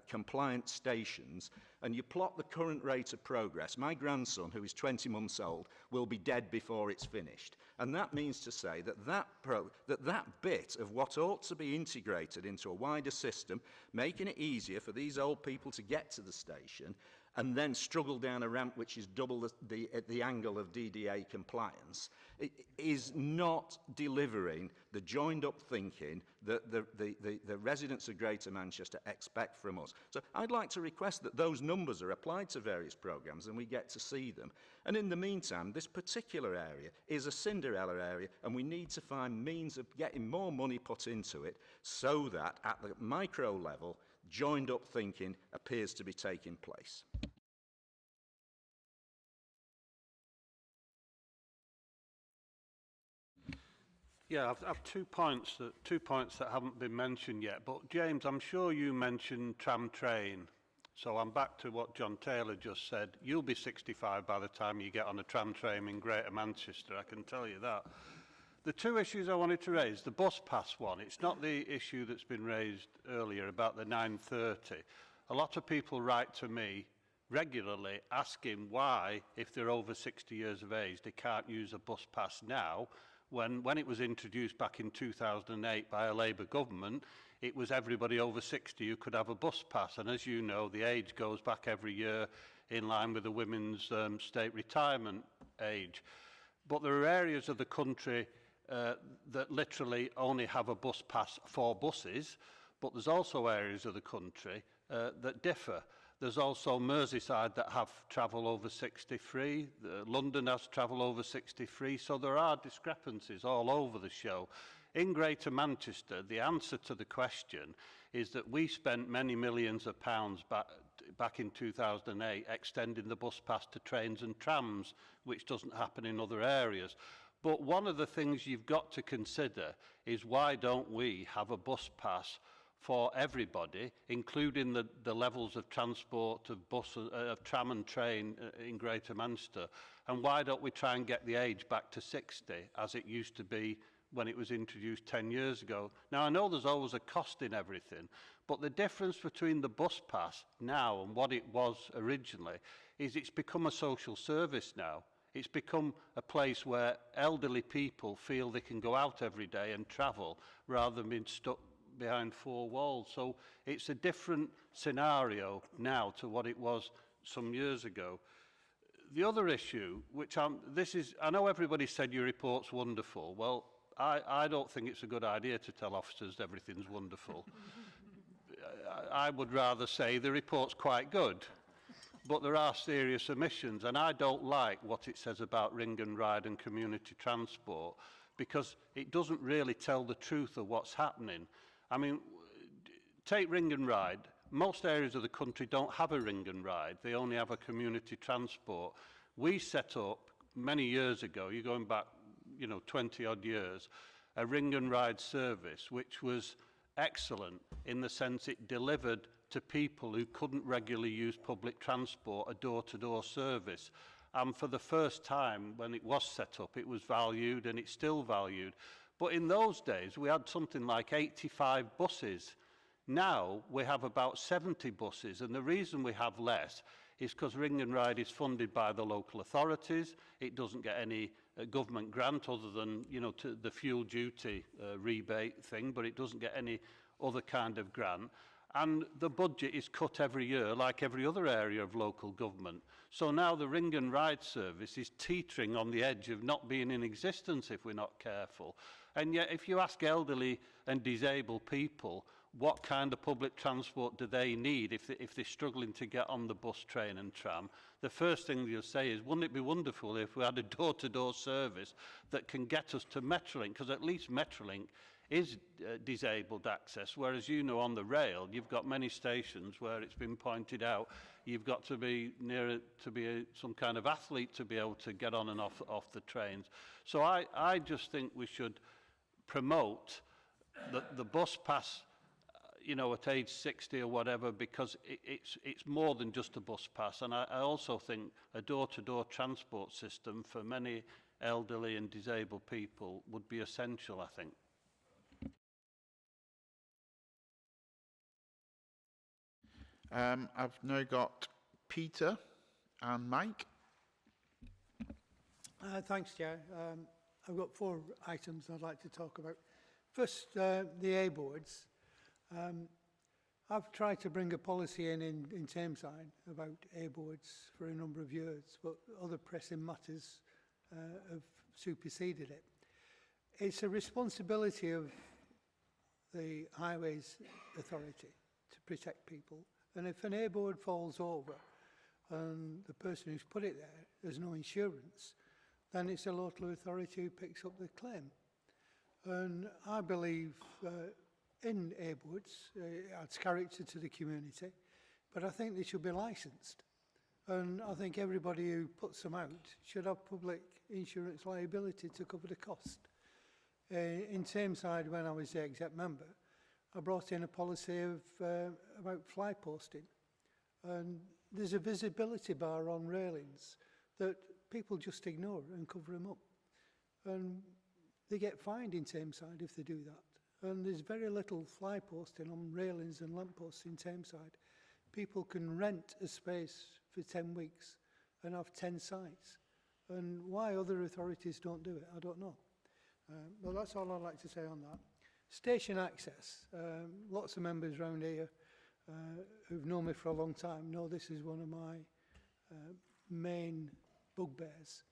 Speaker 17: compliant stations and you plot the current rate of progress, my grandson, who is 20 months old, will be dead before it's finished. And that means to say that that bit of what ought to be integrated into a wider system, making it easier for these old people to get to the station and then struggle down a ramp which is double the angle of DDA compliance, it is not delivering the joined-up thinking that the residents of Greater Manchester expect from us. So I'd like to request that those numbers are applied to various programmes and we get to see them. And in the meantime, this particular area is a Cinderella area, and we need to find means of getting more money put into it so that at the micro level, joined-up thinking appears to be taking place.
Speaker 18: Yeah, I've 2 points that haven't been mentioned yet. But James, I'm sure you mentioned tram train. So I'm back to what John Taylor just said. You'll be 65 by the time you get on a tram train in Greater Manchester, I can tell you that. The 2 issues I wanted to raise, the bus pass one, it's not the issue that's been raised earlier about the 9:30. A lot of people write to me regularly asking why, if they're over 60 years of age, they can't use a bus pass now, when it was introduced back in 2008 by a Labour government, it was everybody over 60 who could have a bus pass. And as you know, the age goes back every year in line with the women's state retirement age. But there are areas of the country that literally only have a bus pass for buses, but there's also areas of the country that differ. There's also Merseyside that have travel over 63. London has travel over 63. So there are discrepancies all over the show. In Greater Manchester, the answer to the question is that we spent many millions of pounds back in 2008 extending the bus pass to trains and trams, which doesn't happen in other areas. But one of the things you've got to consider is why don't we have a bus pass for everybody, including the levels of transport of of tram and train in Greater Manchester, and why don't we try and get the age back to 60 as it used to be when it was introduced 10 years ago. Now I know there's always a cost in everything, but the difference between the bus pass now and what it was originally is it's become a social service now. It's become a place where elderly people feel they can go out every day and travel rather than being stuck behind 4 walls. So it's a different scenario now to what it was some years ago. The other issue, which I know everybody said your report's wonderful. Well, I don't think it's a good idea to tell officers everything's wonderful. I would rather say the report's quite good, but there are serious omissions, and I don't like what it says about ring and ride and community transport, because it doesn't really tell the truth of what's happening. I mean, take ring and ride. Most areas of the country don't have a ring and ride. They only have a community transport. We set up many years ago, you're going back, 20-odd years, a ring and ride service, which was excellent in the sense it delivered to people who couldn't regularly use public transport a door-to-door service. And for the first time, when it was set up, it was valued, and it's still valued. But in those days, we had something like 85 buses. Now, we have about 70 buses, and the reason we have less is because Ring and Ride is funded by the local authorities. It doesn't get any government grant other than, to the fuel duty rebate thing, but it doesn't get any other kind of grant. And the budget is cut every year, like every other area of local government. So now the Ring and Ride service is teetering on the edge of not being in existence if we're not careful. And yet, if you ask elderly and disabled people what kind of public transport do they need if they're struggling to get on the bus, train and tram, the first thing they'll say is, wouldn't it be wonderful if we had a door-to-door service that can get us to Metrolink, because at least Metrolink is disabled access, whereas on the rail you've got many stations where it's been pointed out you've got to be near to be some kind of athlete to be able to get on and off the trains. So I just think we should promote the bus pass at age 60 or whatever, because it's more than just a bus pass. And I also think a door-to-door transport system for many elderly and disabled people would be essential, I think.
Speaker 1: I've now got Peter and Mike.
Speaker 19: Thanks, Chair. I've got 4 items I'd like to talk about. First, the A-boards. I've tried to bring a policy in Tameside about A-boards for a number of years, but other pressing matters have superseded it. It's a responsibility of the Highways Authority to protect people, and if an A-board falls over and the person who's put it there has no insurance, then it's a local authority who picks up the claim. And I believe in A-boards, it adds character to the community, but I think they should be licensed. And I think everybody who puts them out should have public insurance liability to cover the cost. In Tameside, when I was the exec member, I brought in a policy of about fly posting. And there's a visibility bar on railings that people just ignore and cover them up. And they get fined in Tameside if they do that. And there's very little fly posting on railings and lampposts in Tameside. People can rent a space for 10 weeks and have 10 sites. And why other authorities don't do it, I don't know. Well, that's all I'd like to say on that. Station access. Lots of members around here who've known me for a long time know this is one of my main bugbears.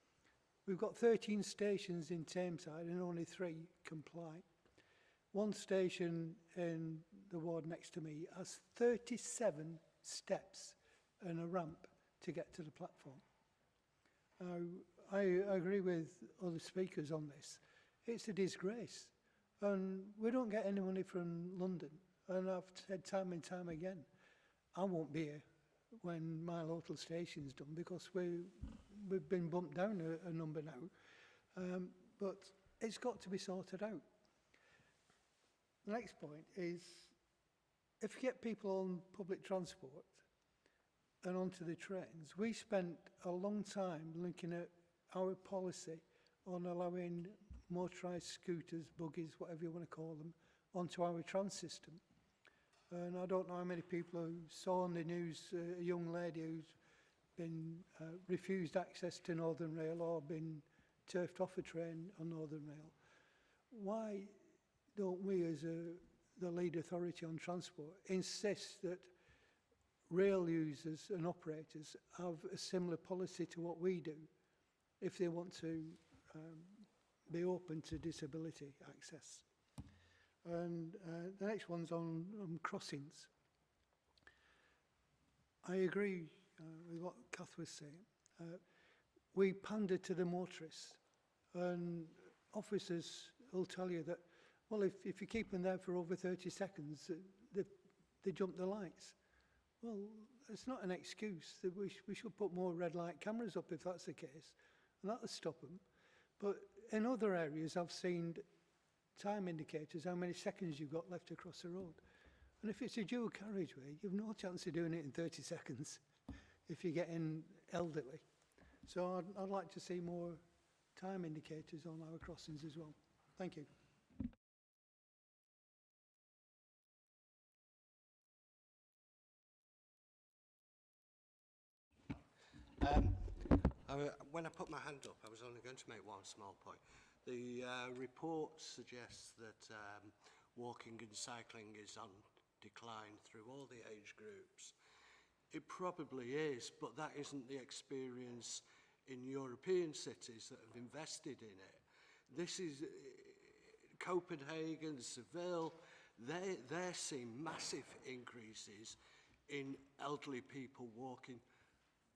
Speaker 19: We've got 13 stations in Tameside and only 3 comply. One station in the ward next to me has 37 steps and a ramp to get to the platform. I agree with other speakers on this. It's a disgrace. And we don't get any money from London. And I've said time and time again, I won't be here when my local station's done because we've been bumped down a number now. But it's got to be sorted out. The next point is, if you get people on public transport and onto the trains, we spent a long time looking at our policy on allowing motorised scooters, buggies, whatever you want to call them, onto our trans system. And I don't know how many people who saw on the news a young lady who's been refused access to Northern Rail or been turfed off a train on Northern Rail. Why don't we, as the lead authority on transport, insist that rail users and operators have a similar policy to what we do if they want to be open to disability access? And the next one's on crossings. I agree with what Kath was saying. We pander to the motorists, and officers will tell you that, well, if you keep them there for over 30 seconds, they jump the lights. Well, it's not an excuse. That we should put more red light cameras up if that's the case, and that'll stop them. But in other areas, I've seen time indicators, how many seconds you've got left across the road. And if it's a dual carriageway, you've no chance of doing it in 30 seconds if you're getting elderly. So I'd like to see more time indicators on our crossings as well. Thank you.
Speaker 20: When I put my hand up, I was only going to make one small point. The report suggests that walking and cycling is on decline through all the age groups. It probably is, but that isn't the experience in European cities that have invested in it. This is Copenhagen, Seville, they're seeing massive increases in elderly people walking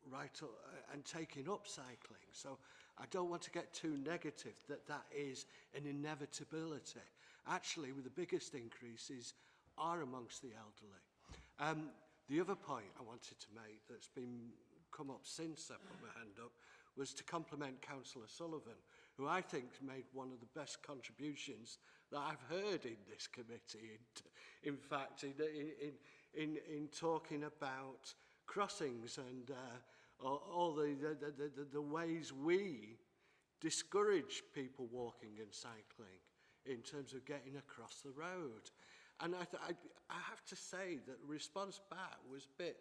Speaker 20: right up, and taking up cycling. So I don't want to get too negative that is an inevitability. Actually, with the biggest increases are amongst the elderly. The other point I wanted to make that's been come up since I put my hand up was to compliment Councillor Sullivan, who I think made one of the best contributions that I've heard in this committee. In fact, in talking about crossings and all the ways we discourage people walking and cycling in terms of getting across the road. And I have to say that the response back was a bit,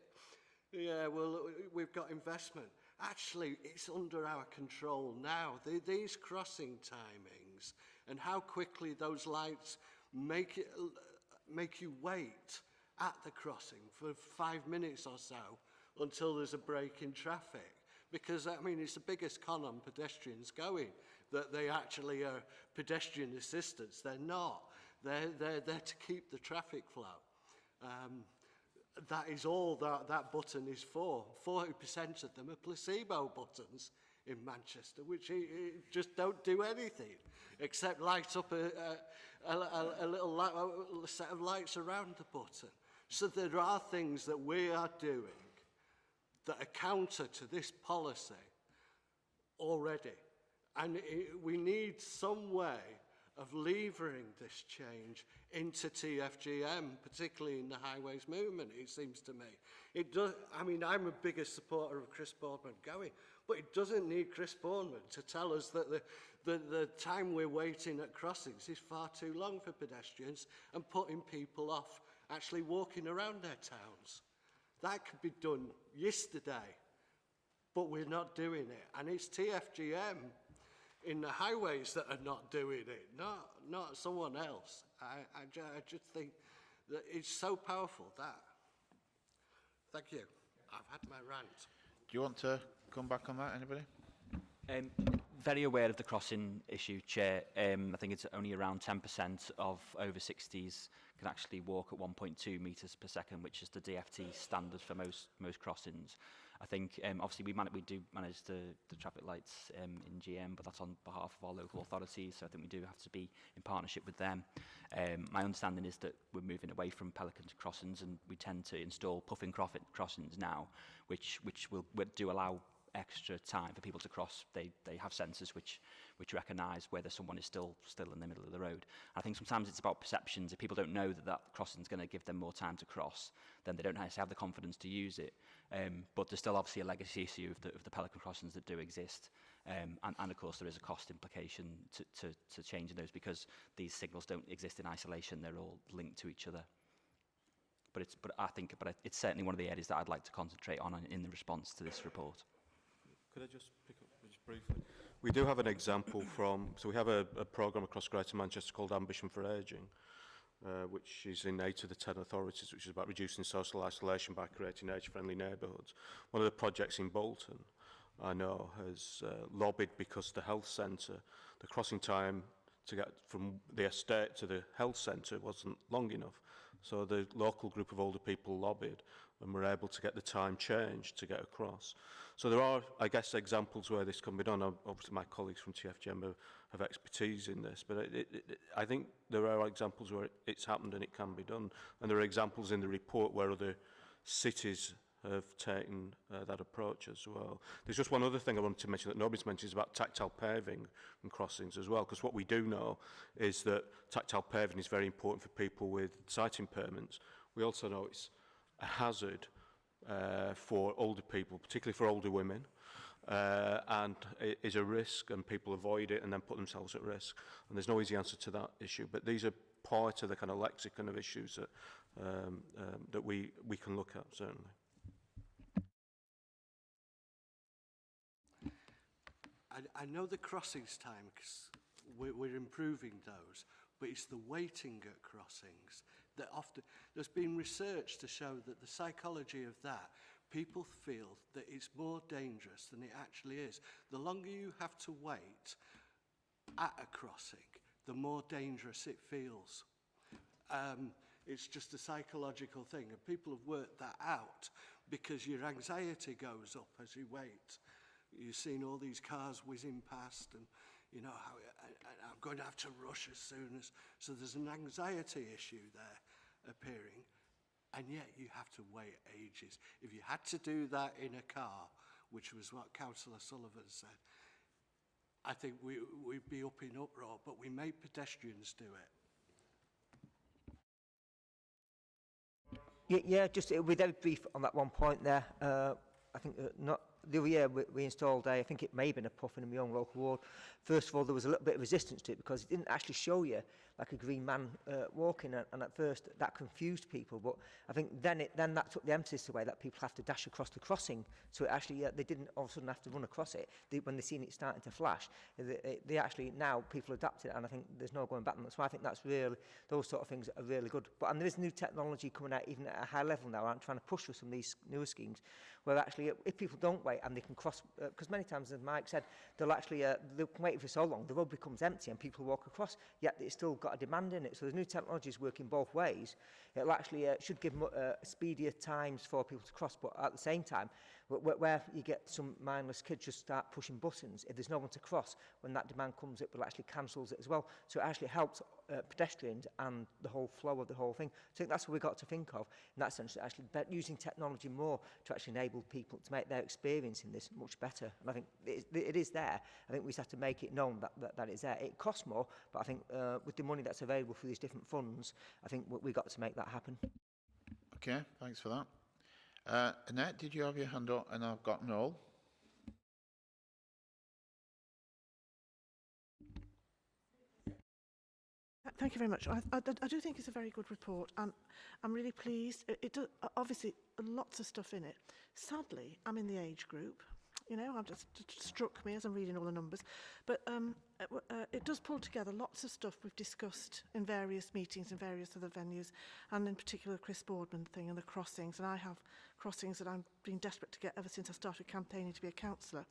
Speaker 20: yeah, well, we've got investment. actually it's under our control now. These crossing timings and how quickly those lights make you wait at the crossing for 5 minutes or so until there's a break in traffic. Because, I mean, it's the biggest con on pedestrians going, that they actually are pedestrian assistants. They're not. They're there to keep the traffic flow. That is all that button is for. 40% of them are placebo buttons in Manchester, which just don't do anything except light up a little set of lights around the button. So there are things that we are doing that are counter to this policy already. And we need some way of levering this change into TFGM, particularly in the highways movement, it seems to me. It does, I mean, I'm a bigger supporter of Chris Boardman going, but it doesn't need Chris Boardman to tell us that the time we're waiting at crossings is far too long for pedestrians and putting people off actually walking around their towns. That could be done yesterday, but we're not doing it. And it's TFGM in the highways that are not doing it, not someone else. I just think that it's so powerful that. Thank you. I've had my rant.
Speaker 1: Do you want to come back on that, anybody?
Speaker 5: Very aware of the crossing issue, Chair. I think it's only around 10% of over 60s can actually walk at 1.2 metres per second, which is the DFT standard for most crossings. I think obviously we do manage the traffic lights in GM, but that's on behalf of our local authorities, so I think we do have to be in partnership with them. My understanding is that we're moving away from pelican crossings, and we tend to install puffin crossings now, which do allow extra time for people to cross. They have sensors which recognise whether someone is still in the middle of the road. I think sometimes it's about perceptions. If people don't know that crossing is going to give them more time to cross, then they don't necessarily have the confidence to use it. But there's still obviously a legacy issue of the pelican crossings that do exist. And of course there is a cost implication to changing those, because these signals don't exist in isolation. They're all linked to each other. But it's certainly one of the areas that I'd like to concentrate on in the response to this report.
Speaker 3: Could I just pick up just briefly? We do have an example so we have a programme across Greater Manchester called Ambition for Ageing, which is in 8 of the 10 authorities, which is about reducing social isolation by creating age-friendly neighbourhoods. One of the projects in Bolton, I know, has lobbied because the health centre, the crossing time to get from the estate to the health centre wasn't long enough. So the local group of older people lobbied and were able to get the time changed to get across. So there are, I guess, examples where this can be done. Obviously, my colleagues from TFGM have expertise in this, but I think there are examples where it's happened and it can be done. And there are examples in the report where other cities have taken that approach as well. There's just one other thing I wanted to mention that nobody's mentioned, is about tactile paving and crossings as well, because what we do know is that tactile paving is very important for people with sight impairments. We also know it's a hazard for older people, particularly for older women, and it is a risk, and people avoid it and then put themselves at risk. And there's no easy answer to that issue, but these are part of the kind of lexicon of issues that we can look at, certainly.
Speaker 20: I know the crossings time, because we're improving those, but it's the waiting at crossings that often, there's been research to show that the psychology of that, people feel that it's more dangerous than it actually is. The longer you have to wait at a crossing, the more dangerous it feels. It's just a psychological thing, and people have worked that out because your anxiety goes up as you wait. You've seen all these cars whizzing past, and you know how I'm going to have to rush as soon as. So there's an anxiety issue there appearing, and yet you have to wait ages. If you had to do that in a car, which was what Councillor Sullivan said, I think we'd be up in uproar, but we made pedestrians do it.
Speaker 12: Yeah, just with very brief on that one point there. I think not the other year we installed I think it may have been a puff in my own local ward. First of all, there was a little bit of resistance to it because it didn't actually show you like a green man walking, and at first that confused people. But I think then that took the emphasis away that people have to dash across the crossing. So it actually they didn't all of a sudden have to run across it. When they seen it starting to flash, they actually now people adapt it, and I think there's no going back on that. So I think that's really, those sort of things are really good. But and there is new technology coming out even at a high level now. I'm trying to push for some of these newer schemes where actually if people don't wait and they can cross, because many times, as Mike said, they'll actually they'll wait for so long the road becomes empty and people walk across, yet it's still got a demand in it. So the new technology is working both ways. It'll actually should give speedier times for people to cross, but at the same time, where you get some mindless kids just start pushing buttons, if there's no one to cross, when that demand comes, it will actually cancels it as well. So it actually helps pedestrians and the whole flow of the whole thing. So I think that's what we've got to think of in that sense, actually using technology more to actually enable people to make their experience in this much better. And I think it is there. I think we just have to make it known that it's there. It costs more, but I think with the money that's available for these different funds, I think we've got to make that happen.
Speaker 1: Okay, thanks for that. Annette, did you have your hand up? And I've got Noel.
Speaker 2: Thank you very much. I do think it's a very good report, and I'm really pleased. It does, obviously, lots of stuff in it. Sadly, I'm in the age group. You know, it struck me as I'm reading all the numbers. But it does pull together lots of stuff we've discussed in various meetings and various other venues, and in particular the Chris Boardman thing and the crossings. And I have crossings that I've been desperate to get ever since I started campaigning to be a councillor.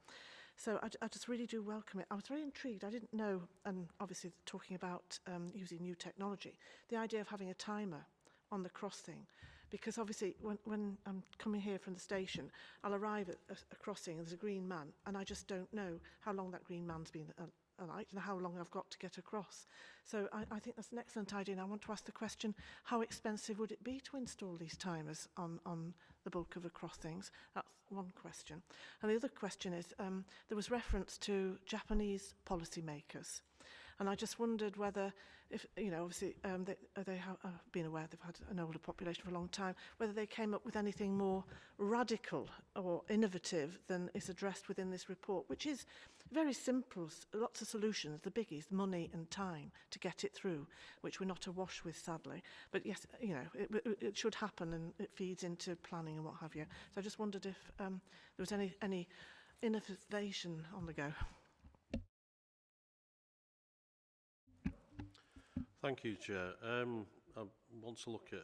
Speaker 2: So I just really do welcome it. I was very intrigued. I didn't know, and obviously talking about using new technology, the idea of having a timer on the crossing. Because obviously when I'm coming here from the station, I'll arrive at a crossing and there's a green man, and I just don't know how long that green man's been alight and how long I've got to get across. So I think that's an excellent idea, and I want to ask the question, how expensive would it be to install these timers on the bulk of the crossings? That's one question. And the other question is, there was reference to Japanese policymakers. And I just wondered whether, if you know, obviously they have been aware they've had an older population for a long time, whether they came up with anything more radical or innovative than is addressed within this report, which is very simple, lots of solutions. The biggies, money and time to get it through, which we're not awash with, sadly. But yes, you know, it should happen, and it feeds into planning and what have you. So I just wondered if there was any innovation on the go.
Speaker 21: Thank you, Chair. I want to look at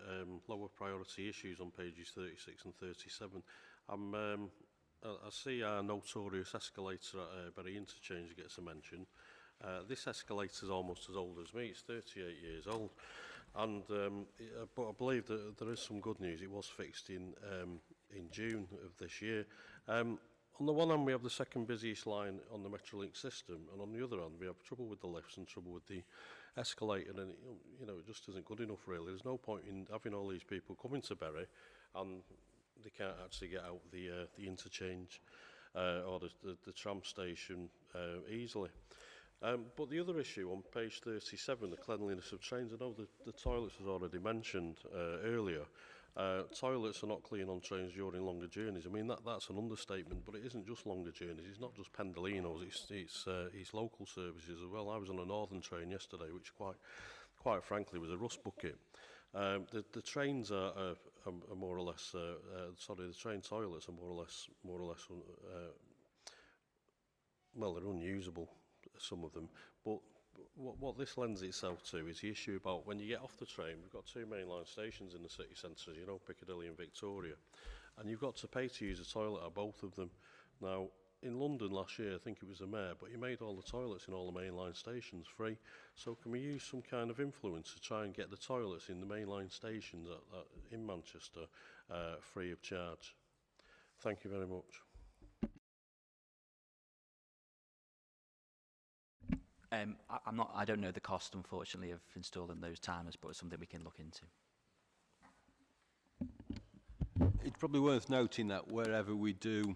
Speaker 21: lower priority issues on pages 36 and 37. I see our notorious escalator at Bury Interchange gets a mention. This escalator is almost as old as me. It's 38 years old. And but I believe that there is some good news. It was fixed in June of this year. On the one hand, we have the second busiest line on the Metrolink system, and on the other hand, we have trouble with the lifts and trouble with the escalator, and it just isn't good enough, really. There's no point in having all these people coming to Bury, and they can't actually get out the interchange or the tram station easily. But the other issue on page 37, the cleanliness of trains, I know the toilets was already mentioned earlier. Toilets are not clean on trains during longer journeys. I mean, that's an understatement, but it isn't just longer journeys. It's not just Pendolinos, it's local services as well. I was on a northern train yesterday, which quite frankly was a rust bucket. The trains are more or less, the train toilets are more or less, well, they're unusable, some of them. But what this lends itself to is the issue about when you get off the train, we've got two mainline stations in the city centre, you know, Piccadilly and Victoria, and you've got to pay to use a toilet at both of them. Now, in London last year, I think it was the mayor, but he made all the toilets in all the mainline stations free. So can we use some kind of influence to try and get the toilets in the mainline stations in Manchester free of charge? Thank you very much.
Speaker 5: I don't know the cost, unfortunately, of installing those timers, but it's something we can look into.
Speaker 7: It's probably worth noting that wherever we do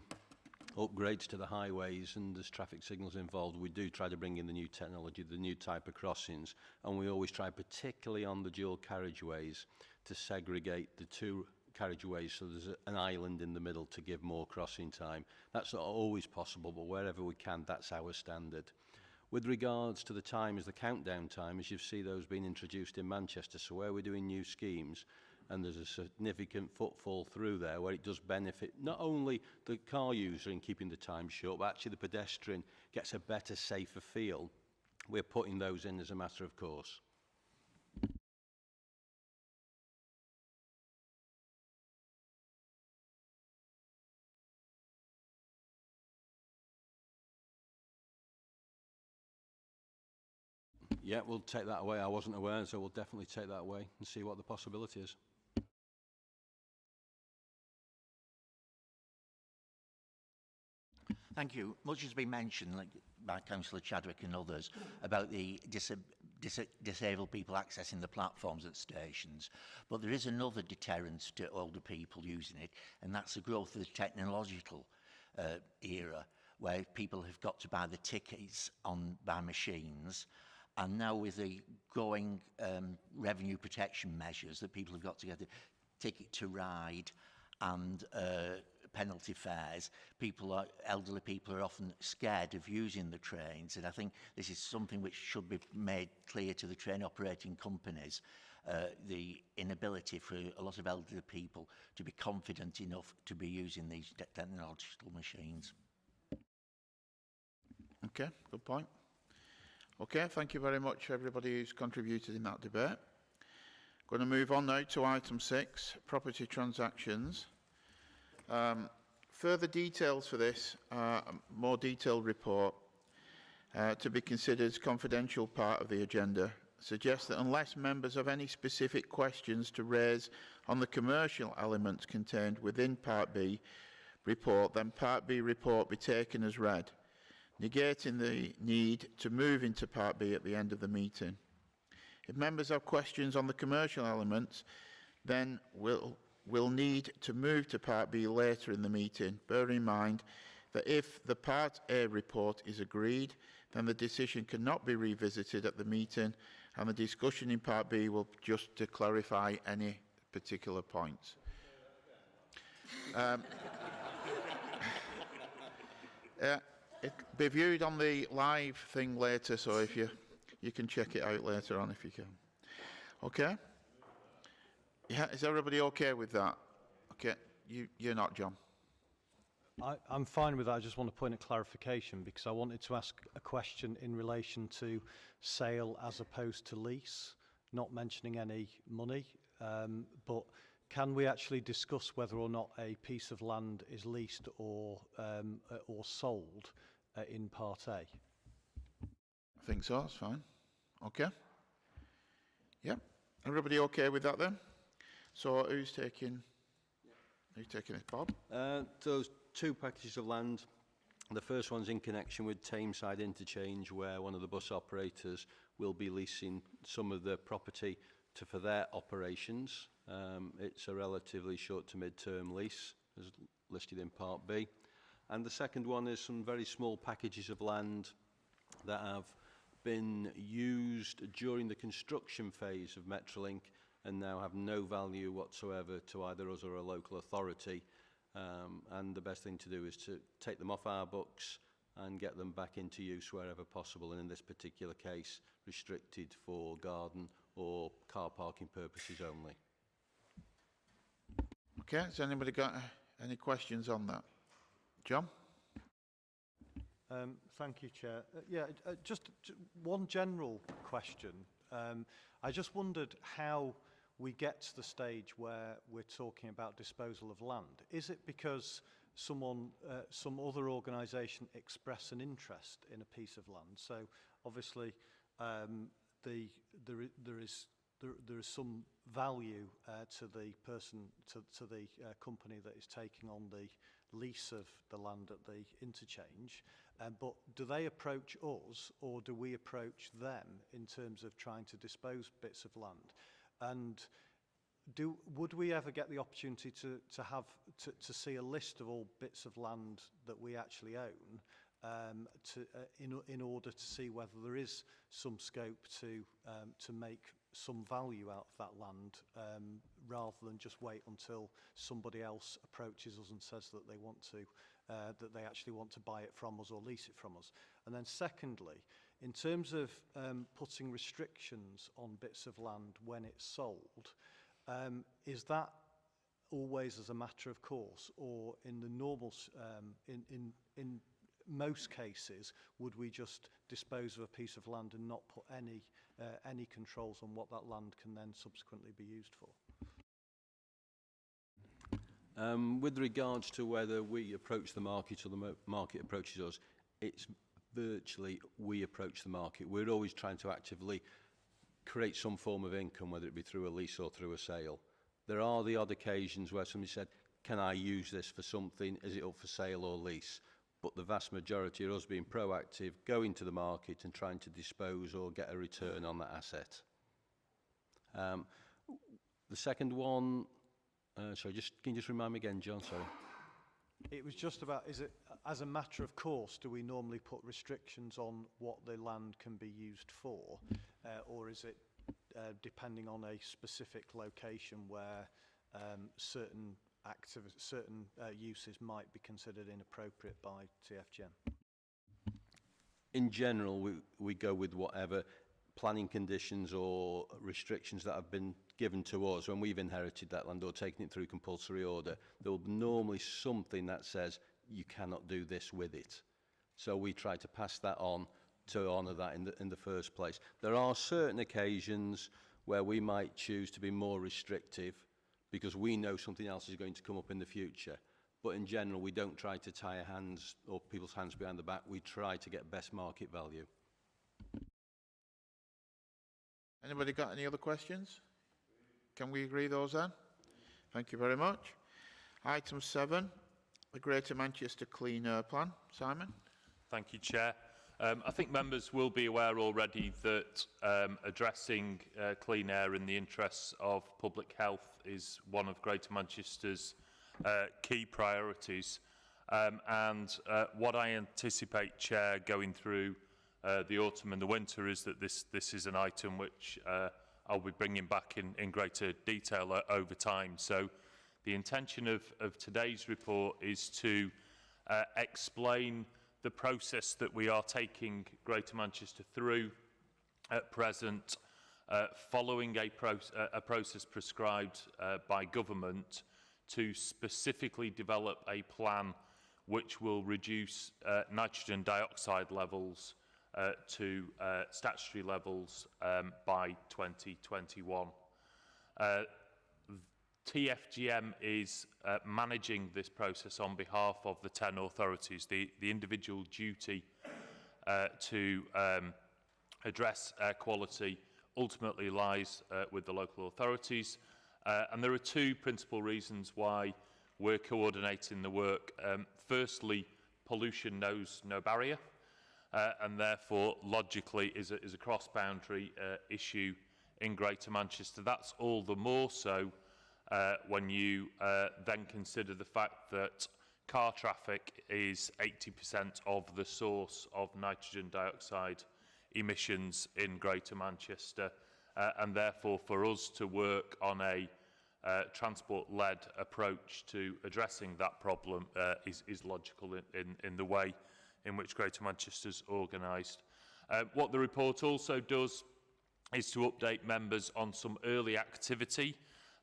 Speaker 7: upgrades to the highways and there's traffic signals involved, we do try to bring in the new technology, the new type of crossings, and we always try, particularly on the dual carriageways, to segregate the two carriageways, so there's an island in the middle to give more crossing time. That's not always possible, but wherever we can, that's our standard. With regards to the time, as the countdown time, as you see those being introduced in Manchester, so where we're doing new schemes, and there's a significant footfall through there where it does benefit not only the car user in keeping the time short, but actually the pedestrian gets a better, safer feel. We're putting those in as a matter of course. Yeah, we'll take that away. I wasn't aware, so we'll definitely take that away and see what the possibility is.
Speaker 4: Thank you. Much has been mentioned, like by Councillor Chadwick and others, about the disabled people accessing the platforms at stations. But there is another deterrent to older people using it, and that's the growth of the technological era, where people have got to buy the tickets by machines. And now with the growing revenue protection measures that people have got to get a ticket to ride and penalty fares, elderly people are often scared of using the trains, and I think this is something which should be made clear to the train operating companies, the inability for a lot of elderly people to be confident enough to be using these technological machines.
Speaker 1: Okay, good point. Okay, thank you very much everybody who's contributed in that debate. Going to move on now to item 6, property transactions. Further details for this, more detailed report to be considered as confidential part of the agenda, suggests that unless members have any specific questions to raise on the commercial elements contained within Part B report, then Part B report be taken as read, negating the need to move into Part B at the end of the meeting. If members have questions on the commercial elements, then we'll need to move to Part B later in the meeting. Bear in mind that if the Part A report is agreed, then the decision cannot be revisited at the meeting, and the discussion in Part B will just to clarify any particular points. It'll be viewed on the live thing later, so if you can check it out later on if you can. Okay? Yeah, is everybody okay with that? Okay, you're not, John.
Speaker 14: I'm fine with that. I just want a point of clarification because I wanted to ask a question in relation to sale as opposed to lease, not mentioning any money, but can we actually discuss whether or not a piece of land is leased or sold in Part A?
Speaker 1: I think so, that's fine. Okay. Yeah, everybody okay with that then? So who's taking it, Bob?
Speaker 7: Those two packages of land, the first one's in connection with Tameside Interchange, where one of the bus operators will be leasing some of the property for their operations. It's a relatively short to mid-term lease, as listed in Part B. And the second one is some very small packages of land that have been used during the construction phase of Metrolink and now have no value whatsoever to either us or a local authority. And the best thing to do is to take them off our books and get them back into use wherever possible, and in this particular case, restricted for garden or car parking purposes only.
Speaker 1: Okay, has anybody got any questions on that? John?
Speaker 14: Thank you, Chair. Just one general question. I just wondered how we get to the stage where we're talking about disposal of land. Is it because some other organisation express an interest in a piece of land? So obviously there is some value to the person, to the company that is taking on the lease of the land at the interchange, but do they approach us or do we approach them in terms of trying to dispose bits of land? And would we ever get the opportunity to see a list of all bits of land that we actually own, in order to see whether there is some scope to make some value out of that land rather than just wait until somebody else approaches us and says that they want to, that they actually want to buy it from us or lease it from us. And then secondly, in terms of putting restrictions on bits of land when it's sold, is that always as a matter of course, or in the normal, in most cases, would we just dispose of a piece of land and not put any controls on what that land can then subsequently be used for?
Speaker 7: With regards to whether we approach the market or the market approaches us, it's virtually we approach the market. We're always trying to actively create some form of income, whether it be through a lease or through a sale. There are the odd occasions where somebody said, can I use this for something? Is it up for sale or lease? But the vast majority are us being proactive, going to the market and trying to dispose or get a return on that asset. The second one, sorry, can you just remind me again, John? Sorry.
Speaker 14: It was just about, is it, as a matter of course, do we normally put restrictions on what the land can be used for, or is it depending on a specific location where certain uses might be considered inappropriate by TFGM?
Speaker 7: In general, we go with whatever planning conditions or restrictions that have been given to us when we've inherited that land or taken it through compulsory order. There will be normally something that says you cannot do this with it. So we try to pass that on to honour that in the first place. There are certain occasions where we might choose to be more restrictive because we know something else is going to come up in the future. But in general, we don't try to tie our hands or people's hands behind the back. We try to get best market value.
Speaker 1: Anybody got any other questions? Can we agree those then? Thank you very much. Item 7, the Greater Manchester Clean Air Plan. Simon?
Speaker 6: Thank you, Chair. I think members will be aware already that addressing clean air in the interests of public health is one of Greater Manchester's key priorities. And what I anticipate, Chair, going through the autumn and the winter is that this is an item which I'll be bringing back in greater detail over time. So the intention of today's report is to explain the process that we are taking Greater Manchester through at present, following a process prescribed by government to specifically develop a plan which will reduce nitrogen dioxide levels to statutory levels by 2021. TFGM is managing this process on behalf of the 10 authorities. The individual duty to address air quality ultimately lies with the local authorities. And there are two principal reasons why we're coordinating the work. Firstly, pollution knows no barrier, and therefore logically is a cross-boundary issue in Greater Manchester. That's all the more so when you then consider the fact that car traffic is 80% of the source of nitrogen dioxide emissions in Greater Manchester, and therefore for us to work on a transport-led approach to addressing that problem is logical in the way in which Greater Manchester's organised. What the report also does is to update members on some early activity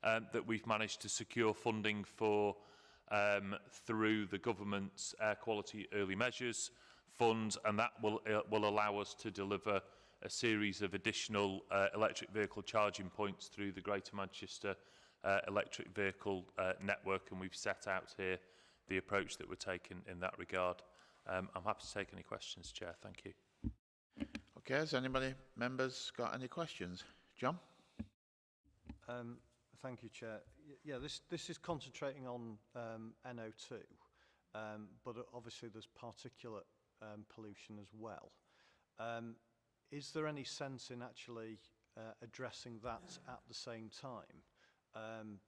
Speaker 6: that we've managed to secure funding for through the government's Air Quality Early Measures Fund, and that will allow us to deliver a series of additional electric vehicle charging points through the Greater Manchester electric vehicle network, and we've set out here the approach that we're taking in that regard. I'm happy to take any questions, Chair. Thank you.
Speaker 1: Okay, has members got any questions? John?
Speaker 14: Thank you, Chair. Yeah, this is concentrating on NO2, but obviously there's particulate pollution as well. Is there any sense in actually addressing that at the same time?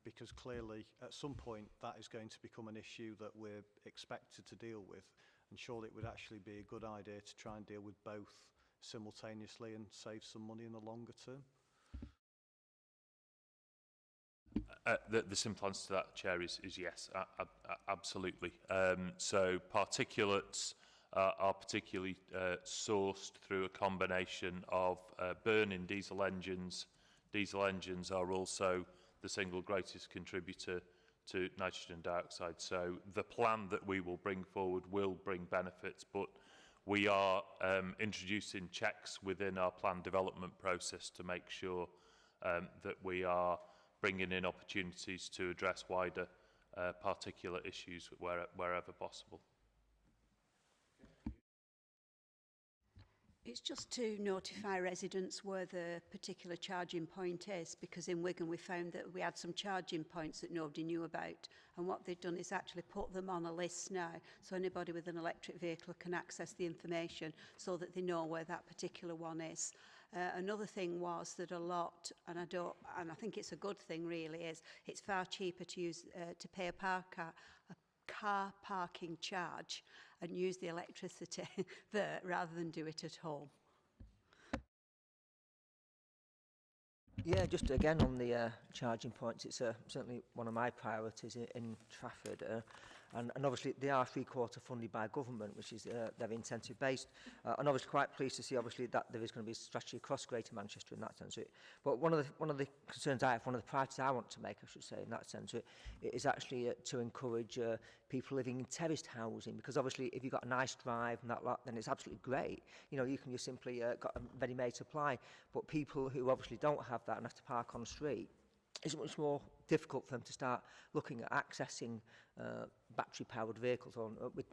Speaker 14: Because clearly at some point that is going to become an issue that we're expected to deal with, and surely it would actually be a good idea to try and deal with both simultaneously and save some money in the longer term.
Speaker 6: The simple answer to that, Chair, is yes, absolutely. So particulates are particularly sourced through a combination of burning diesel engines. Diesel engines are also the single greatest contributor to nitrogen dioxide. So the plan that we will bring forward will bring benefits, but we are introducing checks within our plan development process to make sure that we are bringing in opportunities to address wider particular issues wherever possible.
Speaker 8: It's just to notify residents where the particular charging point is, because in Wigan we found that we had some charging points that nobody knew about, and what they've done is actually put them on a list now, so anybody with an electric vehicle can access the information so that they know where that particular one is. Another thing was that a lot, and I think it's a good thing really, is it's far cheaper to use to pay a car parking charge and use the electricity there rather than do it at home.
Speaker 12: Yeah, just again on the charging points, it's certainly one of my priorities in Trafford. And obviously they are three-quarter funded by government, which is they're incentive based, and obviously quite pleased to see obviously that there is going to be a strategy across Greater Manchester in that sense. But one of the concerns I have, one of the priorities I want to make, I should say, in that sense, it is actually to encourage people living in terraced housing, because obviously if you've got a nice drive and that lot, then it's absolutely great. You know, you can just simply got a ready-made supply. But people who obviously don't have that and have to park on the street, it's much more difficult for them to start looking at accessing battery-powered vehicles on with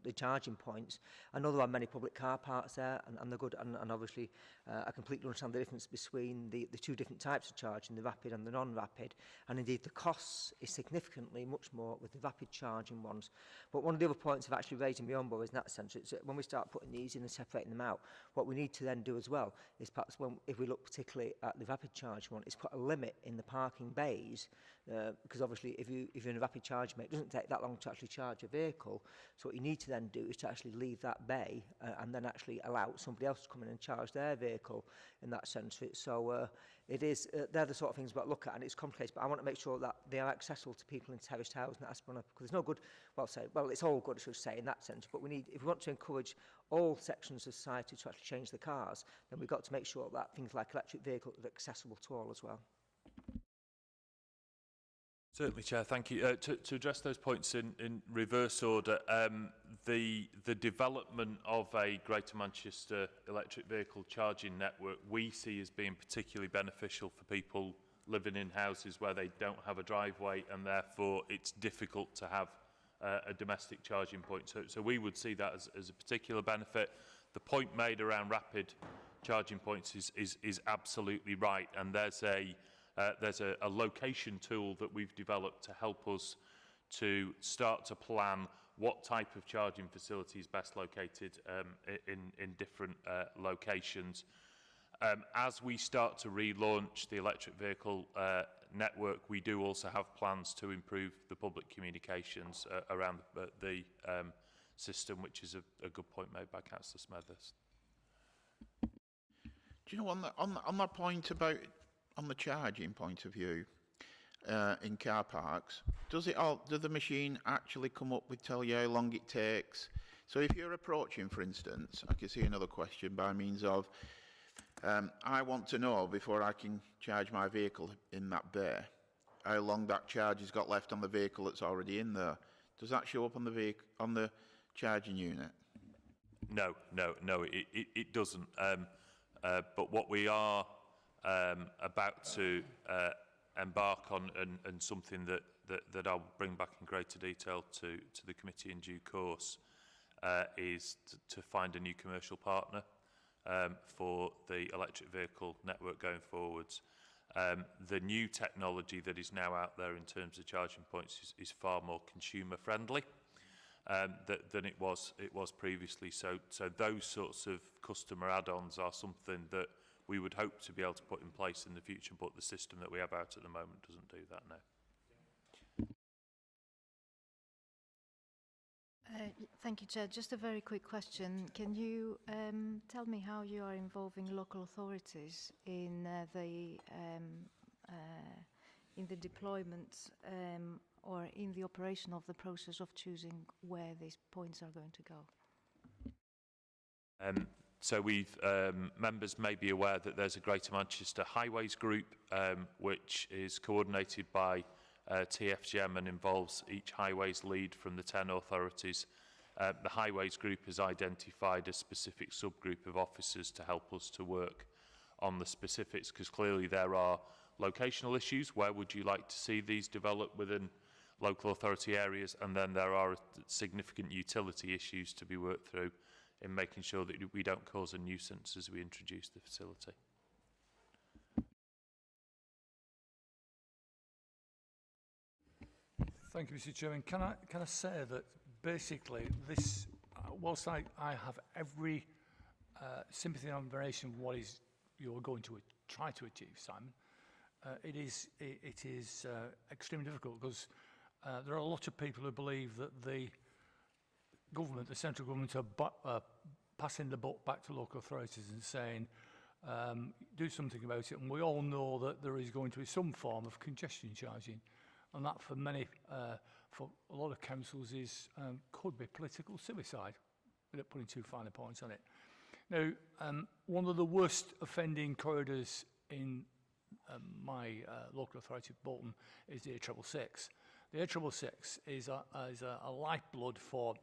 Speaker 12: the charging points. I know there are many public car parks there, and they're good, and obviously I completely understand the difference between the two different types of charging, the rapid and the non-rapid, and indeed the costs is significantly much more with the rapid charging ones. But one of the other points of actually raising my own is in that sense, it's when we start putting these in and separating them out, what we need to then do as well is perhaps if we look particularly at the rapid charging one, is put a limit in the parking bays, because obviously if you're in a rapid charge mate, it doesn't take that long to actually charge a vehicle. So what you need to then do is to actually leave that bay and then actually allow somebody else to come in and charge their vehicle in that sense. So it is, they're the sort of things about look at, and it's complicated, but I want to make sure that they are accessible to people in terraced housing. That's because there's no good, well, it's all good, I should say, in that sense, but we need, if we want to encourage all sections of society to actually change the cars, then we've got to make sure that things like electric vehicles are accessible to all as well.
Speaker 6: Certainly, Chair. Thank you. To address those points in reverse order, the development of a Greater Manchester electric vehicle charging network we see as being particularly beneficial for people living in houses where they don't have a driveway, and therefore it's difficult to have a domestic charging point. So we would see that as a particular benefit. The point made around rapid charging points is absolutely right, and there's a location tool that we've developed to help us to start to plan what type of charging facility is best located in different locations. As we start to relaunch the electric vehicle network, we do also have plans to improve the public communications around the system, which is a good point made by Councillor Smethurst.
Speaker 1: Do you know, on that point about, on the charging point of view, in car parks, do the machine actually come up with tell you how long it takes? So if you're approaching, for instance, I can see another question by means of, I want to know before I can charge my vehicle in that bay, how long that charge has got left on the vehicle that's already in there. Does that show up on the charging unit?
Speaker 6: No, it doesn't. But what we are about to embark on, and something that I'll bring back in greater detail to the committee in due course, is to find a new commercial partner for the electric vehicle network going forwards. The new technology that is now out there in terms of charging points is far more consumer friendly than it was previously. So those sorts of customer add-ons are something that we would hope to be able to put in place in the future, but the system that we have out at the moment doesn't do that now.
Speaker 10: Thank you, Chair. Just a very quick question. Can you tell me how you are involving local authorities in in the deployment or in the operation of the process of choosing where these points are going to go?
Speaker 6: So members may be aware that there's a Greater Manchester Highways Group, which is coordinated by TFGM and involves each highways lead from the 10 authorities. The Highways Group has identified a specific subgroup of officers to help us to work on the specifics, because clearly there are locational issues. Where would you like to see these develop within local authority areas? And then there are significant utility issues to be worked through in making sure that we don't cause a nuisance as we introduce the facility.
Speaker 11: Thank you, Mr. Chairman. Can I say that basically this, whilst I have every sympathy and admiration for what is you're going to try to achieve, Simon, it is extremely difficult, because there are a lot of people who believe that the government, the central government, are passing the buck back to local authorities and saying, do something about it. And we all know that there is going to be some form of congestion charging, and that for many, for a lot of councils, could be political suicide, without putting too fine a point on it. Now, one of the worst offending corridors in my local authority of Bolton is the A666. The A666 is a lifeblood for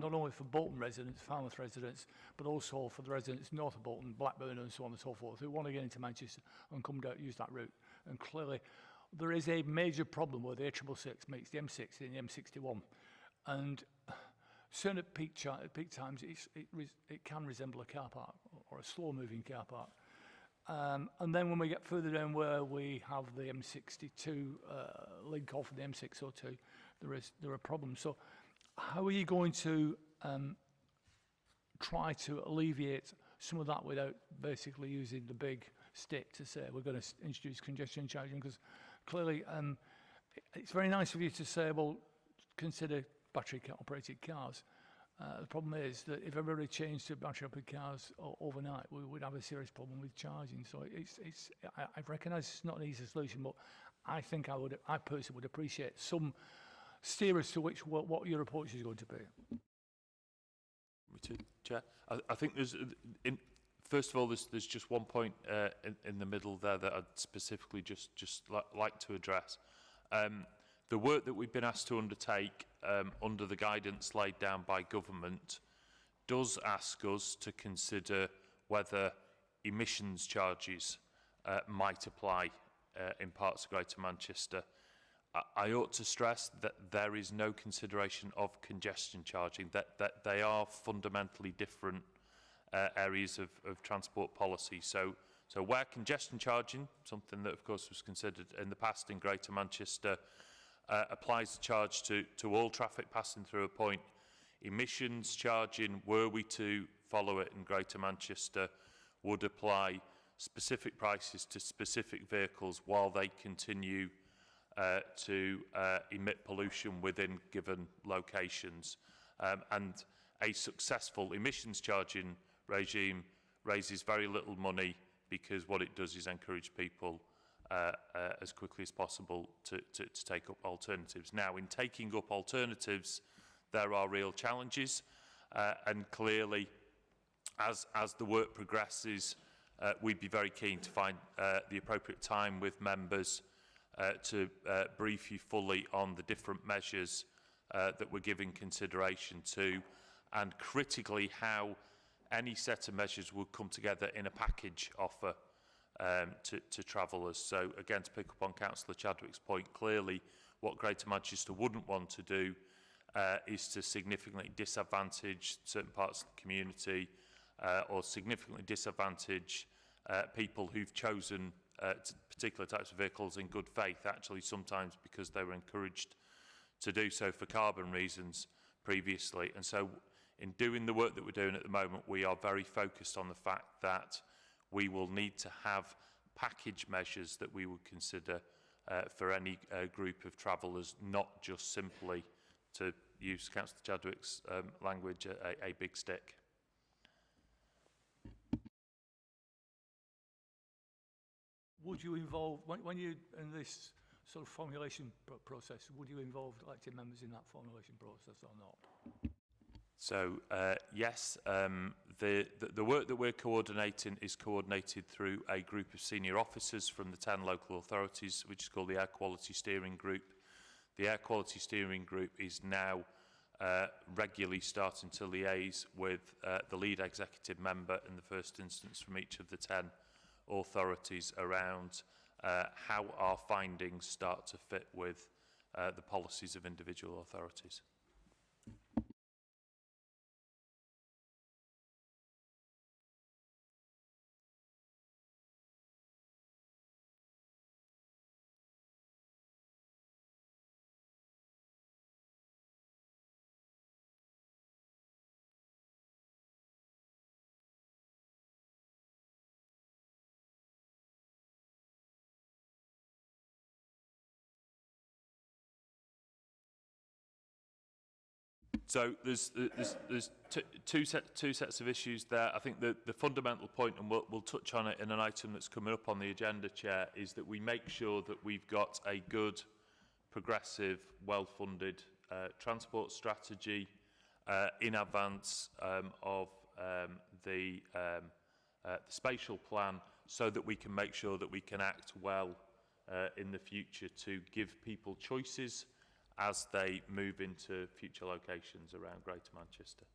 Speaker 11: not only for Bolton residents, Falmouth residents, but also for the residents north of Bolton, Blackburn and so on and so forth, who want to get into Manchester and come down, use that route. And clearly, there is a major problem where the A666 meets the M60 and the M61. And certainly at peak times, it can resemble a car park or a slow-moving car park. And then when we get further down where we have the M62 link off of the M602, there are problems. So how are you going to try to alleviate some of that without basically using the big stick to say we're going to introduce congestion charging? Because clearly it's very nice of you to say, well, consider battery-operated cars. The problem is that if everybody changed to battery-operated cars overnight, we would have a serious problem with charging. So I recognise it's not an easy solution, but I think I personally would appreciate some steer as to what your approach is going to be.
Speaker 6: Chair, I think there's, first of all, there's just one point in the middle there that I'd specifically just like to address. The work that we've been asked to undertake under the guidance laid down by government does ask us to consider whether emissions charges might apply in parts of Greater Manchester. I ought to stress that there is no consideration of congestion charging, that they are fundamentally different areas of transport policy. So where congestion charging, something that of course was considered in the past in Greater Manchester, applies the charge to all traffic passing through a point, emissions charging, were we to follow it in Greater Manchester, would apply specific prices to specific vehicles while they continue to emit pollution within given locations. And a successful emissions charging regime raises very little money, because what it does is encourage people as quickly as possible to take up alternatives. Now, in taking up alternatives, there are real challenges, and clearly, as the work progresses, we'd be very keen to find the appropriate time with members to brief you fully on the different measures that we're giving consideration to, and critically how any set of measures would come together in a package offer to travellers. So again, to pick up on Councillor Chadwick's point, clearly what Greater Manchester wouldn't want to do is to significantly disadvantage certain parts of the community or significantly disadvantage people who've chosen particular types of vehicles in good faith, actually sometimes because they were encouraged to do so for carbon reasons previously. And so in doing the work that we're doing at the moment, we are very focused on the fact that we will need to have package measures that we would consider for any group of travellers, not just simply, to use Councillor Chadwick's language, a big stick.
Speaker 11: Would you involve, when you in this sort of formulation process, would you involve elected members in that formulation process or not?
Speaker 6: So, yes, the work that we're coordinating is coordinated through a group of senior officers from the 10 local authorities, which is called the Air Quality Steering Group. The Air Quality Steering Group is now regularly starting to liaise with the lead executive member in the first instance from each of the 10 authorities around how our findings start to fit with the policies of individual authorities. So there's two sets of issues there. I think the fundamental point, and we'll touch on it in an item that's coming up on the agenda, Chair, is that we make sure that we've got a good, progressive, well-funded transport strategy in advance of the spatial plan, so that we can make sure that we can act well in the future to give people choices as they move into future locations around Greater Manchester.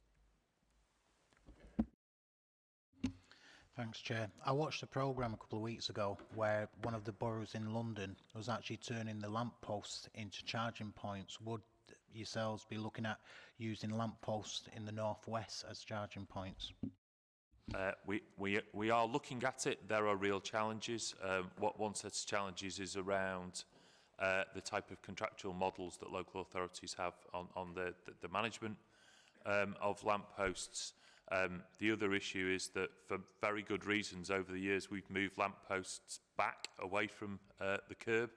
Speaker 9: Thanks, Chair. I watched a programme a couple of weeks ago where one of the boroughs in London was actually turning the lampposts into charging points. Would yourselves be looking at using lampposts in the northwest as charging points?
Speaker 6: We are looking at it. There are real challenges. One set of challenges is around the type of contractual models that local authorities have on the management of lampposts. The other issue is that for very good reasons over the years we've moved lampposts back away from the curb,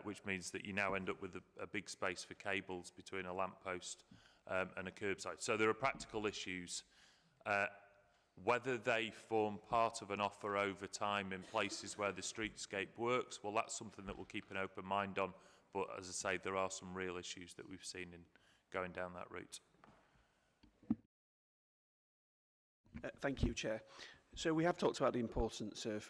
Speaker 6: which means that you now end up with a big space for cables between a lamppost and a curbside. So there are practical issues. Whether they form part of an offer over time in places where the streetscape works, well, that's something that we'll keep an open mind on. But as I say, there are some real issues that we've seen in going down that route.
Speaker 22: Thank you, Chair. So we have talked about the importance of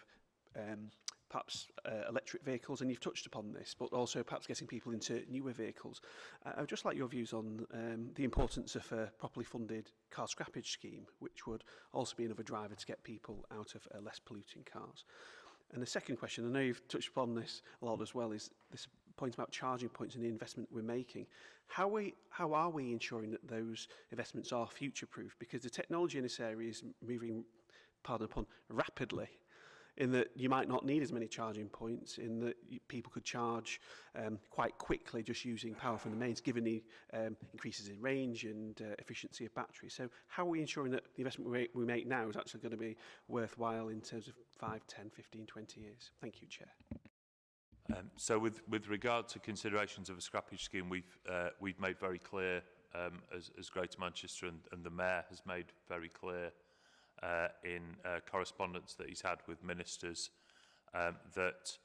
Speaker 22: perhaps electric vehicles, and you've touched upon this, but also perhaps getting people into newer vehicles. I would just like your views on the importance of a properly funded car scrappage scheme, which would also be another driver to get people out of less polluting cars. And the second question, I know you've touched upon this a lot as well, is this point about charging points and the investment we're making. How are we ensuring that those investments are future-proof? Because the technology in this area is moving, pardon the pun, rapidly, in that you might not need as many charging points, in that people could charge quite quickly just using power from the mains, given the increases in range and efficiency of batteries. So how are we ensuring that the investment we make now is actually going to be worthwhile in terms of 5, 10, 15, 20 years? Thank you, Chair.
Speaker 6: So with regard to considerations of a scrappage scheme, we've made very clear, as Greater Manchester and the Mayor has made very clear in correspondence that he's had with ministers, that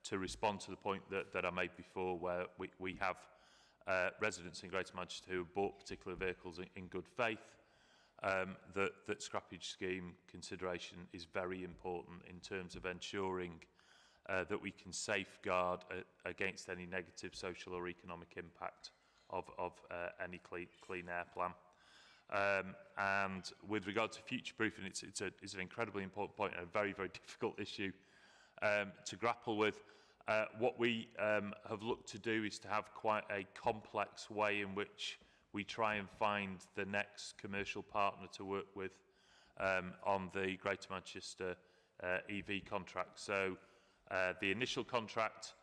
Speaker 6: to respond to the point that I made before, where we have residents in Greater Manchester who have bought particular vehicles in good faith, that scrappage scheme consideration is very important in terms of ensuring that we can safeguard against any negative social or economic impact of any clean air plan. And with regard to future-proofing, it's an incredibly important point and a very, very difficult issue to grapple with. What we have looked to do is to have quite a complex way in which we try and find the next commercial partner to work with on the Greater Manchester EV contract. So the initial contract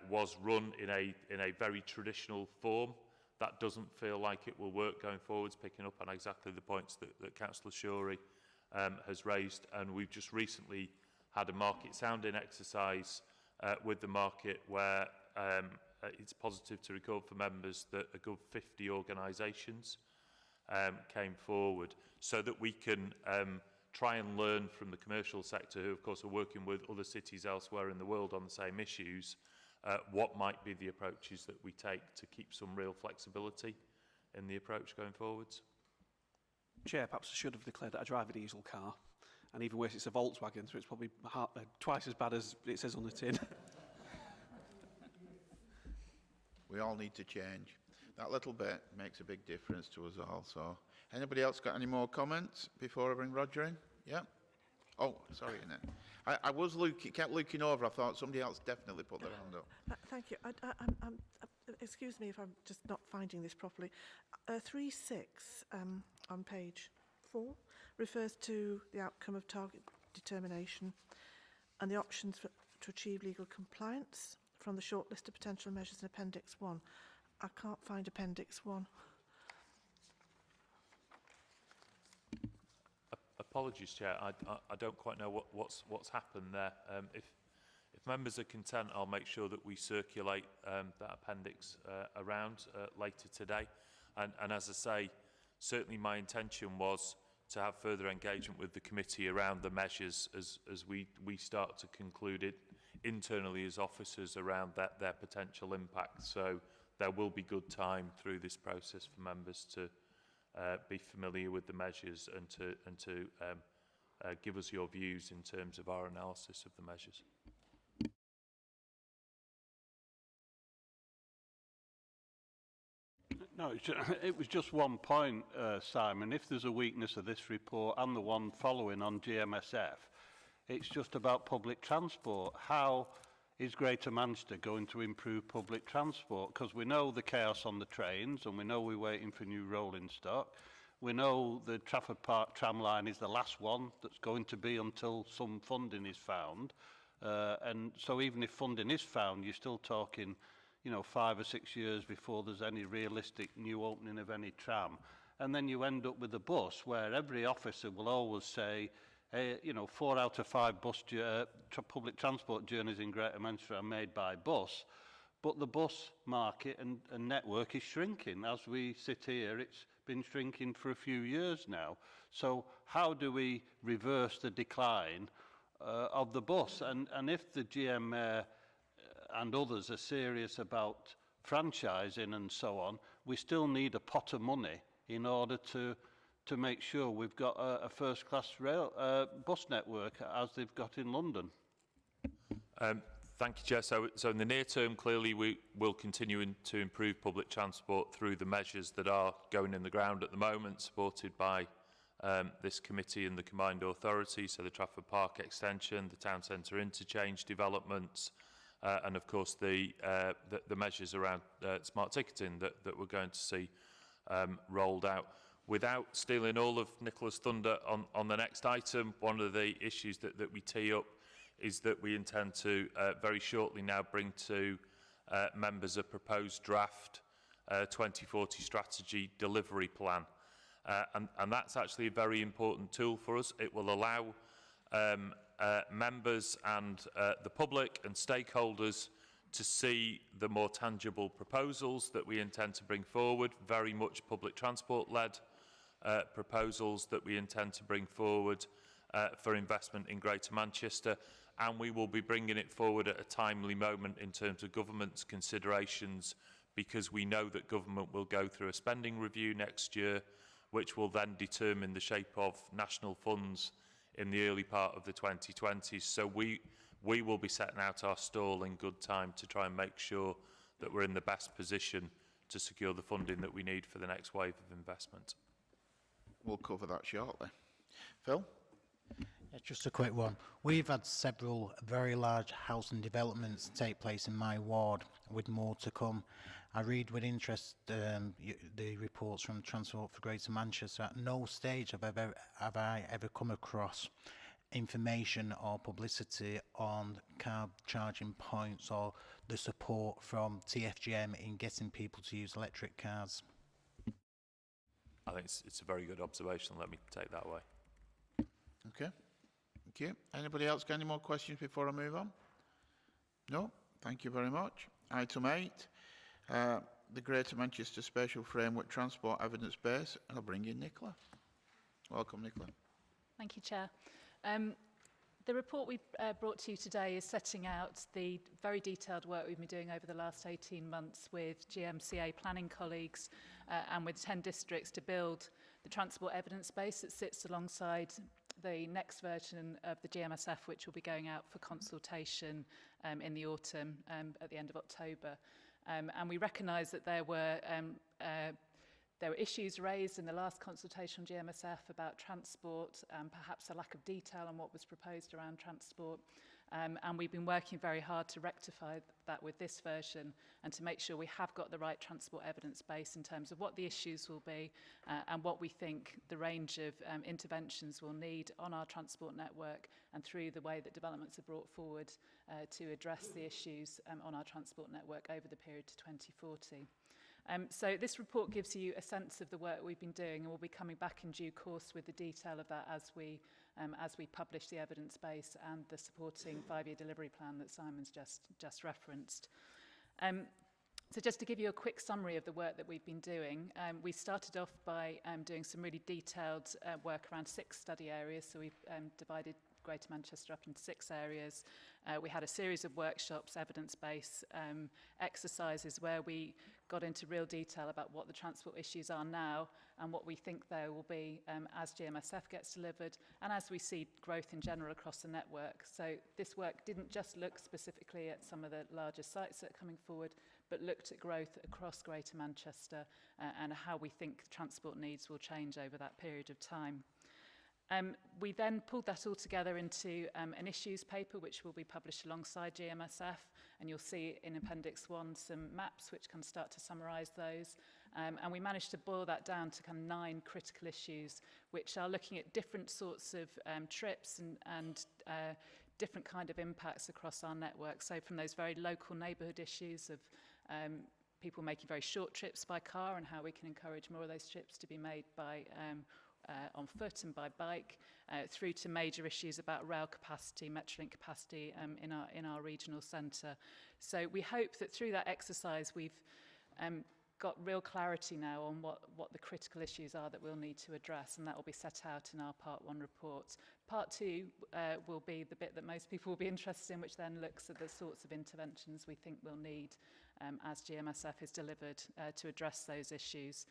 Speaker 6: was run in a very traditional form. That doesn't feel like it will work going forwards, picking up on exactly the points that Councillor Shorey has raised. And we've just recently had a market sounding exercise with the market where it's positive to record for members that a good 50 organisations came forward, so that we can try and learn from the commercial sector, who of course are working with other cities elsewhere in the world on the same issues, what might be the approaches that we take to keep some real flexibility in the approach going forwards.
Speaker 22: Chair, perhaps I should have declared that I drive a diesel car, and even worse, it's a Volkswagen, so it's probably twice as bad as it says on the tin.
Speaker 1: We all need to change. That little bit makes a big difference to us all. So, anybody else got any more comments before I bring Roger in? Yeah. Oh, sorry, Annette. I was kept looking over. I thought somebody else definitely put their hand up.
Speaker 2: Thank you. Excuse me if I'm just not finding this properly. 3.6 on page 4 refers to the outcome of target determination and the options to achieve legal compliance from the short list of potential measures in Appendix 1. I can't find Appendix 1.
Speaker 6: Apologies, Chair. I don't quite know what's happened there. If members are content, I'll make sure that we circulate that appendix around later today. And as I say, certainly my intention was to have further engagement with the committee around the measures as we start to conclude it internally as officers around their potential impact. So there will be good time through this process for members to be familiar with the measures and to give us your views in terms of our analysis of the measures.
Speaker 18: No, it was just one point, Simon. If there's a weakness of this report and the one following on GMSF, it's just about public transport. How is Greater Manchester going to improve public transport? Because we know the chaos on the trains, and we know we're waiting for new rolling stock. We know the Trafford Park tram line is the last one that's going to be until some funding is found. And so even if funding is found, you're still talking, 5 or 6 years before there's any realistic new opening of any tram. And then you end up with a bus where every officer will always say, 4 out of 5 public transport journeys in Greater Manchester are made by bus. But the bus market and network is shrinking. As we sit here, it's been shrinking for a few years now. So how do we reverse the decline of the bus? And if the GMA and others are serious about franchising and so on, we still need a pot of money in order to make sure we've got a first-class bus network as they've got in London.
Speaker 6: Thank you, Chair. So in the near term, clearly we will continue to improve public transport through the measures that are going in the ground at the moment, supported by this committee and the combined authority, so the Trafford Park extension, the town centre interchange developments, and of course the measures around smart ticketing that we're going to see rolled out. Without stealing all of Nicola's thunder on the next item, one of the issues that we tee up is that we intend to very shortly now bring to members a proposed draft 2040 strategy delivery plan. And that's actually a very important tool for us. It will allow members and the public and stakeholders to see the more tangible proposals that we intend to bring forward, very much public transport-led proposals that we intend to bring forward for investment in Greater Manchester, and we will be bringing it forward at a timely moment in terms of government's considerations, because we know that government will go through a spending review next year, which will then determine the shape of national funds in the early part of the 2020s. So we will be setting out our stall in good time to try and make sure that we're in the best position to secure the funding that we need for the next wave of investment.
Speaker 1: We'll cover that shortly. Phil?
Speaker 9: Yeah, just a quick one. We've had several very large housing developments take place in my ward, with more to come. I read with interest the reports from Transport for Greater Manchester. At no stage have I ever come across information or publicity on car charging points or the support from TFGM in getting people to use electric cars.
Speaker 6: I think it's a very good observation. Let me take that away.
Speaker 1: Okay. Thank you. Anybody else got any more questions before I move on? No? Thank you very much. Item 8, the Greater Manchester Spatial Framework Transport Evidence Base. And I'll bring in Nicola. Welcome, Nicola.
Speaker 16: Thank you, Chair. The report we brought to you today is setting out the very detailed work we've been doing over the last 18 months with GMCA planning colleagues and with 10 districts to build the transport evidence base that sits alongside the next version of the GMSF, which will be going out for consultation in the autumn at the end of October. And we recognise that there were issues raised in the last consultation on GMSF about transport, perhaps a lack of detail on what was proposed around transport. And we've been working very hard to rectify that with this version and to make sure we have got the right transport evidence base in terms of what the issues will be and what we think the range of interventions will need on our transport network and through the way that developments are brought forward to address the issues on our transport network over the period to 2040. So this report gives you a sense of the work we've been doing, and we'll be coming back in due course with the detail of that as we publish the evidence base and the supporting 5-year delivery plan that Simon's just referenced. So just to give you a quick summary of the work that we've been doing, we started off by doing some really detailed work around 6 study areas. So we've divided Greater Manchester up into 6 areas. We had a series of workshops, evidence-based exercises where we got into real detail about what the transport issues are now and what we think there will be as GMSF gets delivered and as we see growth in general across the network. So this work didn't just look specifically at some of the larger sites that are coming forward, but looked at growth across Greater Manchester and how we think transport needs will change over that period of time. We then pulled that all together into an issues paper which will be published alongside GMSF, and you'll see in Appendix 1 some maps which can start to summarise those. And we managed to boil that down to kind of 9 critical issues which are looking at different sorts of trips and different kind of impacts across our network. So from those very local neighbourhood issues of people making very short trips by car and how we can encourage more of those trips to be made by on foot and by bike, through to major issues about rail capacity, Metrolink capacity in our regional centre. So we hope that through that exercise we've got real clarity now on what the critical issues are that we'll need to address, and that will be set out in our Part 1 report. Part 2 will be the bit that most people will be interested in, which then looks at the sorts of interventions we think we'll need as GMSF is delivered to address those issues.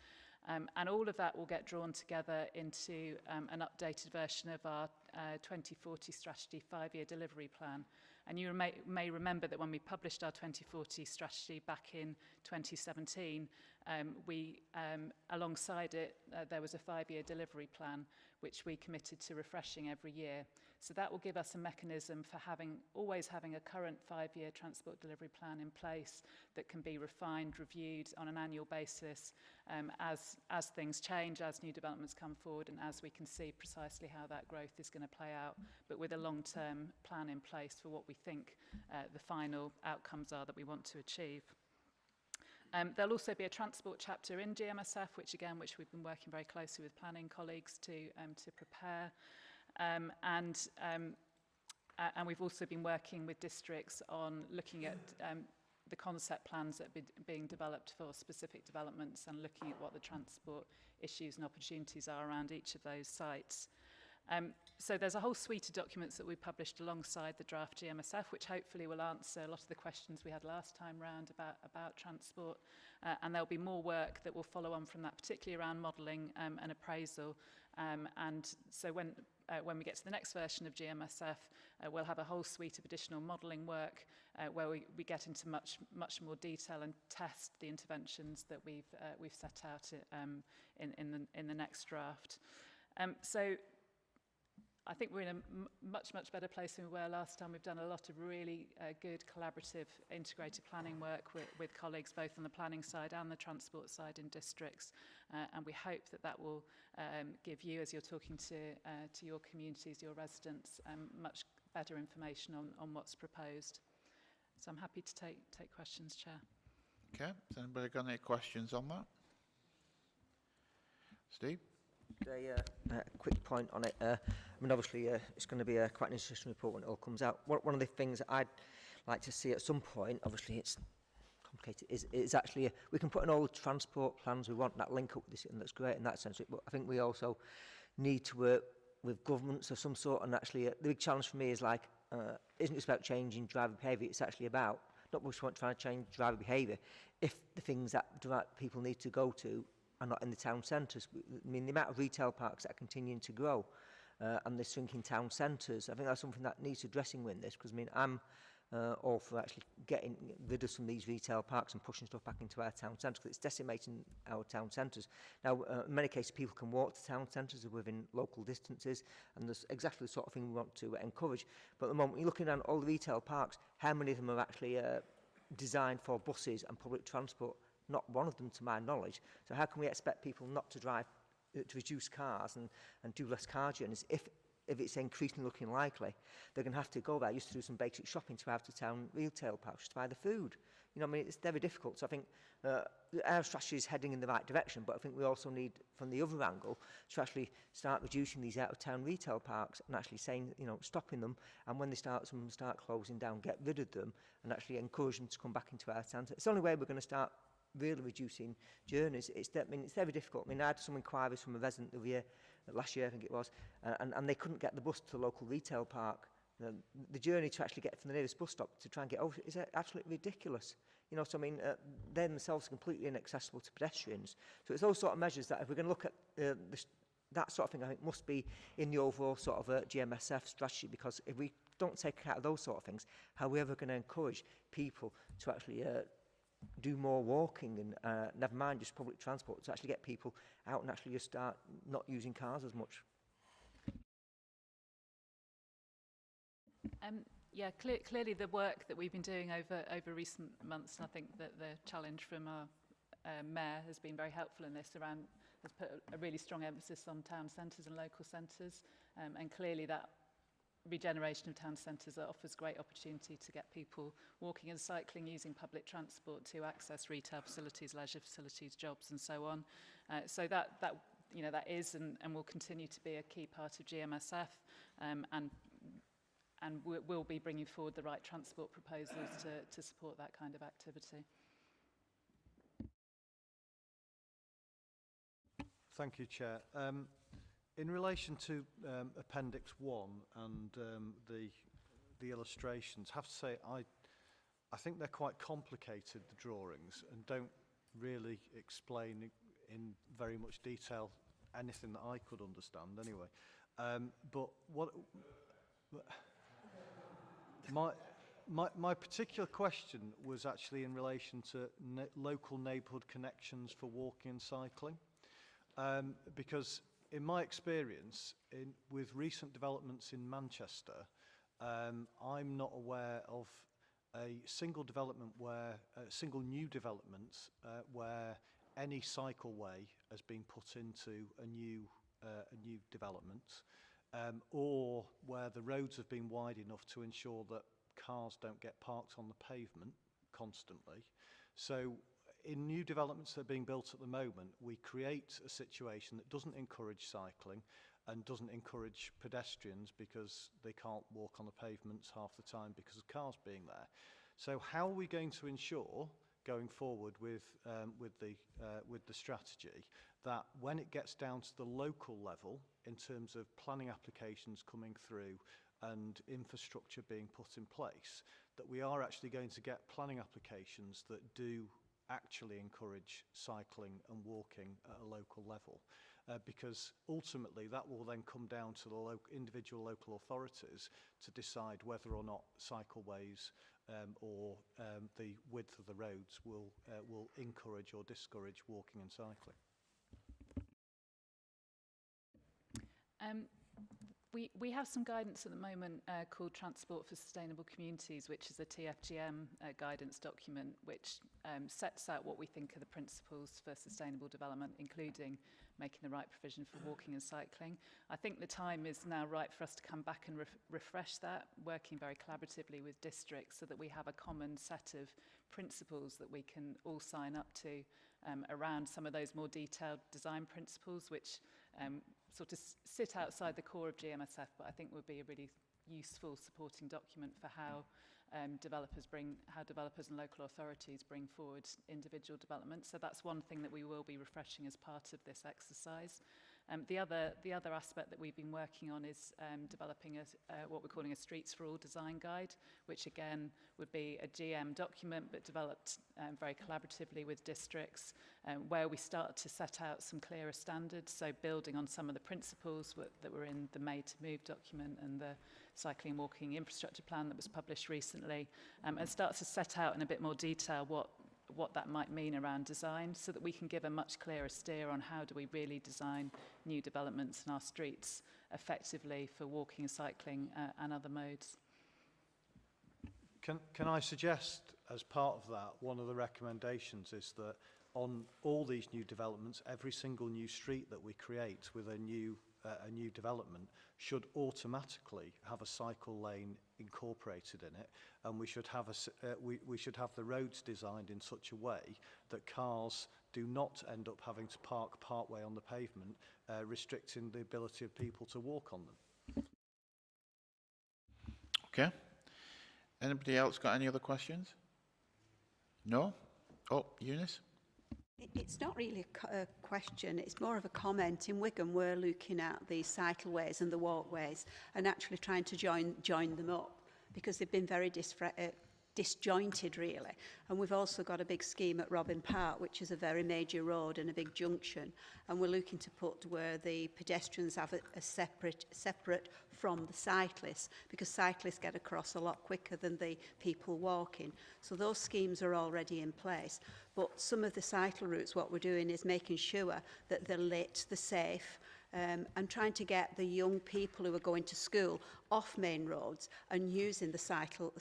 Speaker 16: And all of that will get drawn together into an updated version of our 2040 strategy 5-year delivery plan. And you may remember that when we published our 2040 strategy back in 2017, alongside it, there was a 5-year delivery plan, which we committed to refreshing every year. So that will give us a mechanism for always having a current 5-year transport delivery plan in place that can be refined, reviewed on an annual basis as things change, as new developments come forward, and as we can see precisely how that growth is going to play out, but with a long-term plan in place for what we think the final outcomes are that we want to achieve. There'll also be a transport chapter in GMSF, which we've been working very closely with planning colleagues to prepare. And we've also been working with districts on looking at the concept plans that are being developed for specific developments and looking at what the transport issues and opportunities are around each of those sites. So there's a whole suite of documents that we published alongside the draft GMSF, which hopefully will answer a lot of the questions we had last time round about transport. And there'll be more work that will follow on from that, particularly around modelling and appraisal. And so when we get to the next version of GMSF, we'll have a whole suite of additional modelling work where we get into much more detail and test the interventions that we've set out in the next draft. So I think we're in a much better place than we were last time. We've done a lot of really good collaborative integrated planning work with colleagues both on the planning side and the transport side in districts, and we hope that will give you, as you're talking to your communities, your residents, much better information on what's proposed. So I'm happy to take questions, Chair.
Speaker 1: Okay, has anybody got any questions on that? Steve?
Speaker 12: A quick point on it. I mean, obviously, it's going to be quite an interesting report when it all comes out. One of the things that I'd like to see at some point, obviously it's complicated, is actually, we can put in all the transport plans we want, that link up with this, and that's great in that sense, but I think we also need to work with governments of some sort. And actually, the big challenge for me is like, isn't just about changing driver behaviour. It's actually about not much trying to change driver behaviour if the things that people need to go to are not in the town centres. I mean, the amount of retail parks that are continuing to grow and the shrinking town centres, I think that's something that needs addressing with this, because I mean, I'm all for actually getting rid of some of these retail parks and pushing stuff back into our town centres, because it's decimating our town centres. Now, in many cases, people can walk to town centres within local distances, and there's exactly the sort of thing we want to encourage. But at the moment, you're looking at all the retail parks, how many of them are actually designed for buses and public transport? Not one of them, to my knowledge. So how can we expect people not to drive, to reduce cars and do less car journeys if it's increasingly looking likely they're going to have to go there just to do some basic shopping to out of town retail parks to buy the food? You know, I mean, it's very difficult. So I think our strategy is heading in the right direction, but I think we also need, from the other angle, to actually start reducing these out of town retail parks and actually saying, you know, stopping them, and when they start closing down, get rid of them and actually encourage them to come back into our town. It's the only way we're going to start really reducing journeys. It's very difficult. I mean, I had some inquiries from a resident of year, last year I think it was, and they couldn't get the bus to the local retail park. The journey to actually get from the nearest bus stop to try and get over is absolutely ridiculous. You know, so I mean, they themselves are completely inaccessible to pedestrians. So it's those sort of measures that if we're going to look at that sort of thing, I think must be in the overall sort of GMSF strategy, because if we don't take account of those sort of things, how are we ever going to encourage people to actually do more walking and never mind just public transport, to actually get people out and actually just start not using cars as much?
Speaker 16: Yeah, clearly the work that we've been doing over recent months, and I think that the challenge from our mayor has been very helpful in this, has put a really strong emphasis on town centres and local centres, and clearly that regeneration of town centres offers great opportunity to get people walking and cycling, using public transport to access retail facilities, leisure facilities, jobs and so on. So that you know, that is and will continue to be a key part of GMSF, and we'll be bringing forward the right transport proposals to support that kind of activity.
Speaker 14: Thank you, Chair. In relation to Appendix 1 and the illustrations, I have to say I think they're quite complicated, the drawings, and don't really explain in very much detail anything that I could understand anyway. But what my particular question was actually in relation to local neighbourhood connections for walking and cycling, because in my experience, with recent developments in Manchester, I'm not aware of a single development single new development where any cycleway has been put into a new development, or where the roads have been wide enough to ensure that cars don't get parked on the pavement constantly. So in new developments that are being built at the moment, we create a situation that doesn't encourage cycling and doesn't encourage pedestrians, because they can't walk on the pavements half the time because of cars being there. So how are we going to ensure, going forward with the strategy, that when it gets down to the local level, in terms of planning applications coming through and infrastructure being put in place, that we are actually going to get planning applications that do actually encourage cycling and walking at a local level? Because ultimately that will then come down to the individual local authorities to decide whether or not cycleways or the width of the roads will encourage or discourage walking and cycling.
Speaker 16: We have some guidance at the moment called Transport for Sustainable Communities, which is a TFGM guidance document which sets out what we think are the principles for sustainable development, including making the right provision for walking and cycling. I think the time is now right for us to come back and refresh that, working very collaboratively with districts so that we have a common set of principles that we can all sign up to around some of those more detailed design principles, which sort of sit outside the core of GMSF, but I think would be a really useful supporting document for how developers and local authorities bring forward individual developments. So that's one thing that we will be refreshing as part of this exercise. The other aspect that we've been working on is developing what we're calling a Streets for All design guide, which again would be a GM document but developed very collaboratively with districts, where we start to set out some clearer standards, so building on some of the principles that were in the Made to Move document and the cycling and walking infrastructure plan that was published recently, and start to set out in a bit more detail what that might mean around design, so that we can give a much clearer steer on how do we really design new developments in our streets effectively for walking, cycling and other modes.
Speaker 14: Can I suggest, as part of that, one of the recommendations is that on all these new developments, every single new street that we create with a new development should automatically have a cycle lane incorporated in it, and we should have we should have the roads designed in such a way that cars do not end up having to park partway on the pavement, restricting the ability of people to walk on them.
Speaker 1: Okay. Anybody else got any other questions? No? Oh, Eunice?
Speaker 8: It's not really a question, it's more of a comment. In Wigan, we're looking at the cycleways and the walkways and actually trying to join them up, because they've been very disjointed, really. And we've also got a big scheme at Robin Park, which is a very major road and a big junction. And we're looking to put where the pedestrians have a separate from the cyclists, because cyclists get across a lot quicker than the people walking. So those schemes are already in place. But some of the cycle routes, what we're doing is making sure that they're lit, they're safe, and trying to get the young people who are going to school off main roads and using the cycle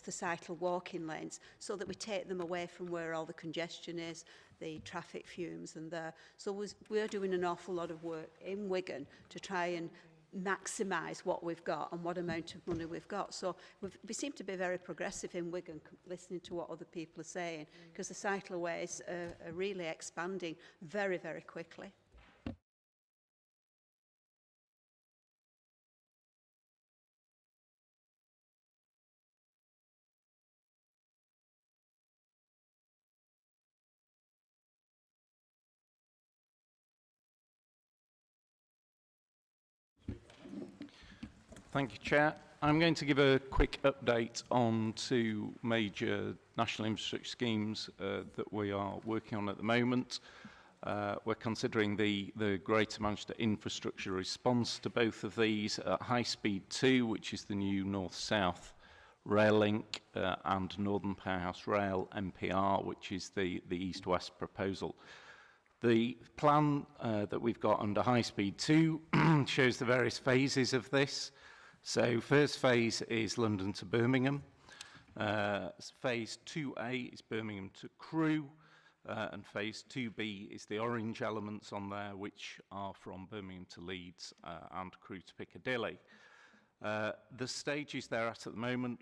Speaker 8: walking lanes, so that we take them away from where all the congestion is, the traffic fumes and there. So we're doing an awful lot of work in Wigan to try and maximise what we've got and what amount of money we've got. So we seem to be very progressive in Wigan, listening to what other people are saying, because the cycleways are really expanding very, very quickly.
Speaker 13: Thank you, Chair. I'm going to give a quick update on two major national infrastructure schemes that we are working on at the moment. We're considering the Greater Manchester infrastructure response to both of these. High Speed 2, which is the new north-south rail link, and Northern Powerhouse Rail, MPR, which is the east-west proposal. The plan that we've got under High Speed 2 shows the various phases of this. So first phase is London to Birmingham. Phase 2A is Birmingham to Crewe. And phase 2B is the orange elements on there, which are from Birmingham to Leeds and Crewe to Piccadilly. The stages they're at the moment,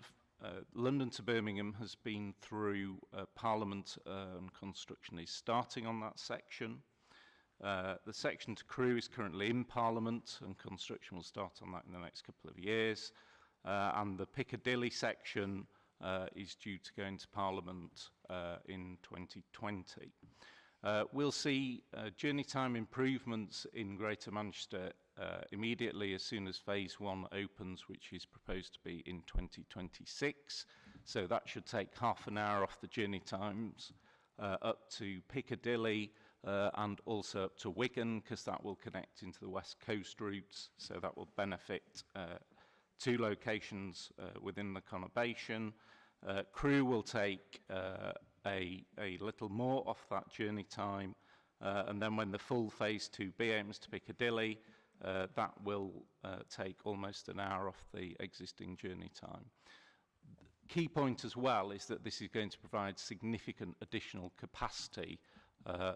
Speaker 13: London to Birmingham has been through Parliament, and construction is starting on that section. The section to Crewe is currently in Parliament, and construction will start on that in the next couple of years. And the Piccadilly section is due to go into Parliament in 2020. We'll see journey time improvements in Greater Manchester immediately as soon as phase 1 opens, which is proposed to be in 2026. So that should take half an hour off the journey times up to Piccadilly, and also up to Wigan, because that will connect into the West Coast routes, so that will benefit two locations within the conurbation. Crewe will take a little more off that journey time, and then when the full phase 2B aims to Piccadilly, that will take almost an hour off the existing journey time. Key point as well is that this is going to provide significant additional capacity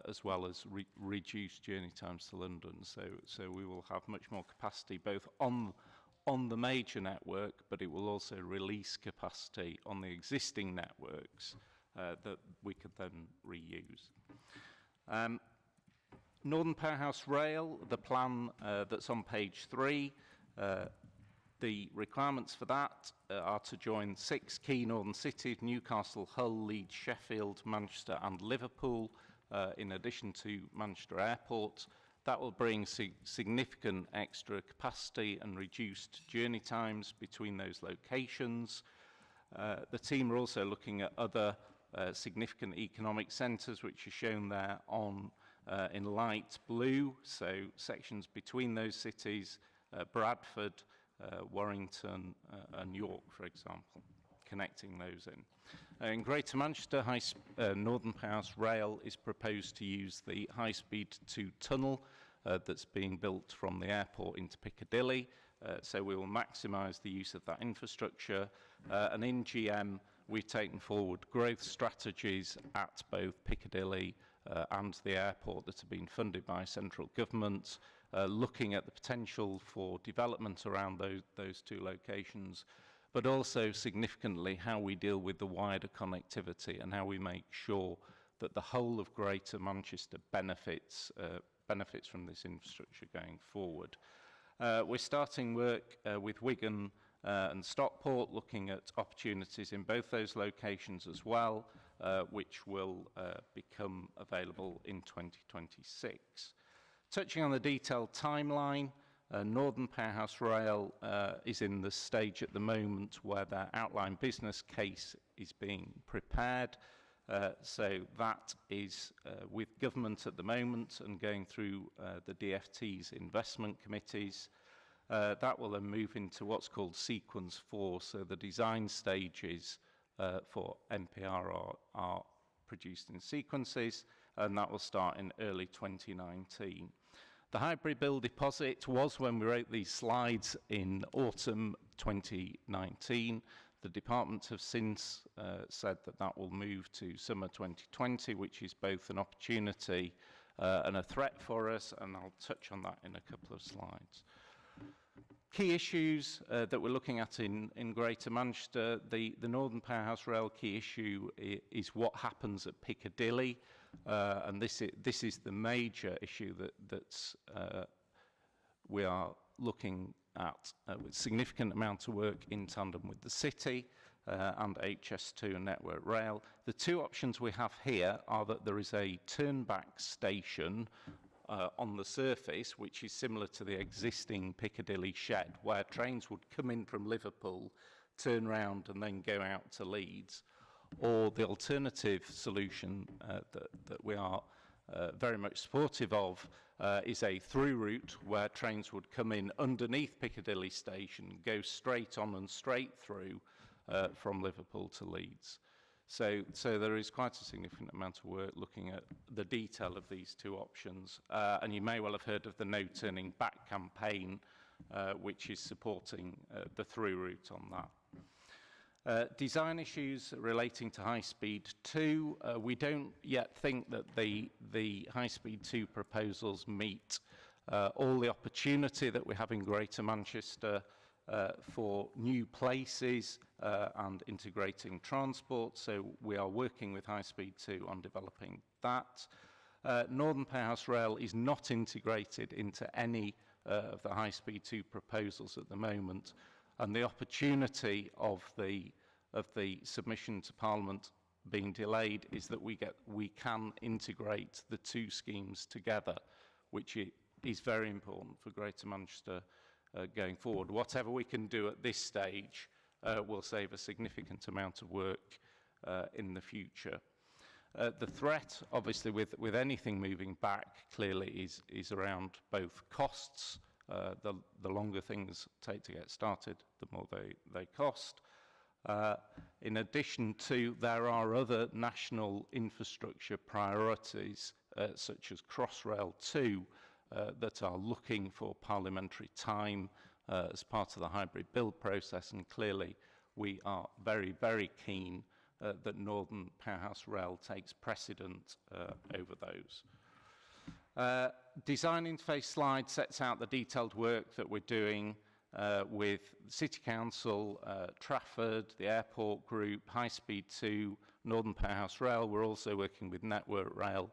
Speaker 13: as well as reduced journey times to London. So we will have much more capacity both on the major network, but it will also release capacity on the existing networks that we could then reuse. Northern Powerhouse Rail, the plan that's on page 3, the requirements for that are to join 6 key northern cities: Newcastle, Hull, Leeds, Sheffield, Manchester and Liverpool, in addition to Manchester Airport, That will bring significant extra capacity and reduced journey times between those locations. The team are also looking at other significant economic centres, which are shown there in light blue, so sections between those cities, Bradford, Warrington and York, for example, connecting those in. In Greater Manchester, Northern Powerhouse Rail is proposed to use the high-speed 2 tunnel that's being built from the airport into Piccadilly, so we will maximise the use of that infrastructure. And in GM, we've taken forward growth strategies at both Piccadilly and the airport that have been funded by central government, looking at the potential for development around those two locations, but also significantly how we deal with the wider connectivity and how we make sure that the whole of Greater Manchester benefits from this infrastructure going forward. We're starting work with Wigan and Stockport, looking at opportunities in both those locations as well, which will become available in 2026. Touching on the detailed timeline, Northern Powerhouse Rail is in the stage at the moment where their outline business case is being prepared. So that is with government at the moment and going through the DfT's investment committees. That will then move into what's called sequence 4, so the design stages for MPR are produced in sequences, and that will start in early 2019. The hybrid bill deposit was when we wrote these slides in autumn 2019. The department have since said that that will move to summer 2020, which is both an opportunity and a threat for us, and I'll touch on that in a couple of slides. Key issues that we're looking at in Greater Manchester, the Northern Powerhouse Rail key issue is what happens at Piccadilly, and this is the major issue that's we are looking at with significant amount of work in tandem with the city and HS2 and Network Rail. The two options we have here are that there is a turn-back station on the surface, which is similar to the existing Piccadilly shed, where trains would come in from Liverpool, turn round and then go out to Leeds. Or the alternative solution that we are very much supportive of is a through route where trains would come in underneath Piccadilly station, go straight on and straight through from Liverpool to Leeds. So there is quite a significant amount of work looking at the detail of these two options. And you may well have heard of the No Turning Back campaign, which is supporting the through route on that. Design issues relating to High Speed 2. We don't yet think that the High Speed 2 proposals meet all the opportunity that we have in Greater Manchester for new places and integrating transport, so we are working with High Speed 2 on developing that. Northern Powerhouse Rail is not integrated into any of the High Speed 2 proposals at the moment, and the opportunity of the submission to Parliament being delayed is that we can integrate the two schemes together, which is very important for Greater Manchester going forward. Whatever we can do at this stage will save a significant amount of work in the future. The threat, obviously, with anything moving back, clearly is around both costs. The longer things take to get started, the more they cost. In addition to, there are other national infrastructure priorities, such as Crossrail 2, that are looking for parliamentary time as part of the hybrid build process, and clearly we are very, very keen that Northern Powerhouse Rail takes precedent over those. Design interface slide sets out the detailed work that we're doing with City Council, Trafford, the Airport Group, High Speed 2, Northern Powerhouse Rail. We're also working with Network Rail,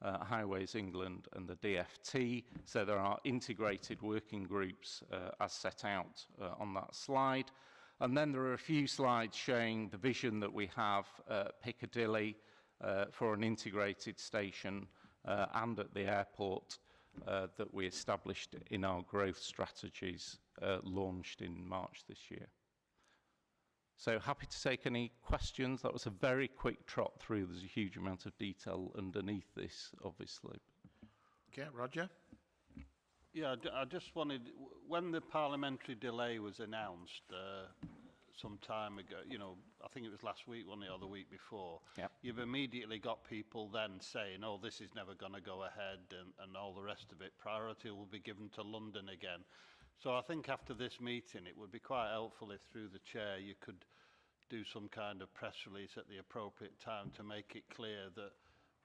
Speaker 13: Highways England and the DfT, so there are integrated working groups as set out on that slide. And then there are a few slides showing the vision that we have at Piccadilly for an integrated station and at the airport, that we established in our growth strategies launched in March this year. So happy to take any questions. That was a very quick trot through. There's a huge amount of detail underneath this, obviously.
Speaker 1: Okay, Roger.
Speaker 18: Yeah, I just wanted, when the parliamentary delay was announced some time ago, you know, I think it was last week, wasn't it, or the week before,
Speaker 13: yep.
Speaker 18: You've immediately got people then saying, oh, this is never going to go ahead and all the rest of it. Priority will be given to London again. So I think after this meeting, it would be quite helpful if through the chair you could do some kind of press release at the appropriate time to make it clear that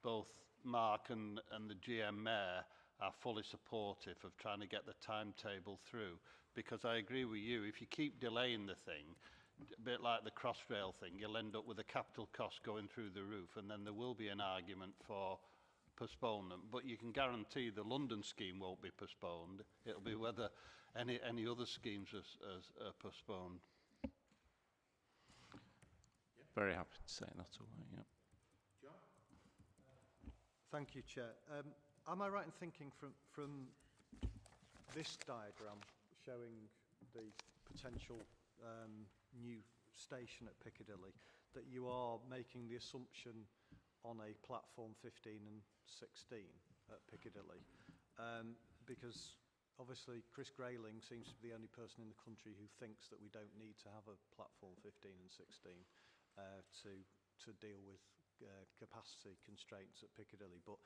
Speaker 18: both Mark and the GM Mayor are fully supportive of trying to get the timetable through. Because I agree with you, if you keep delaying the thing, a bit like the Crossrail thing, you'll end up with a capital cost going through the roof, and then there will be an argument for postponement. But you can guarantee the London scheme won't be postponed. It'll be whether any other schemes are postponed.
Speaker 13: Very happy to say that away, yeah.
Speaker 14: Thank you, Chair. Am I right in thinking from this diagram showing the potential new station at Piccadilly that you are making the assumption on a platform 15 and 16 at Piccadilly? Because obviously Chris Grayling seems to be the only person in the country who thinks that we don't need to have a platform 15 and 16 to deal with capacity constraints at Piccadilly. But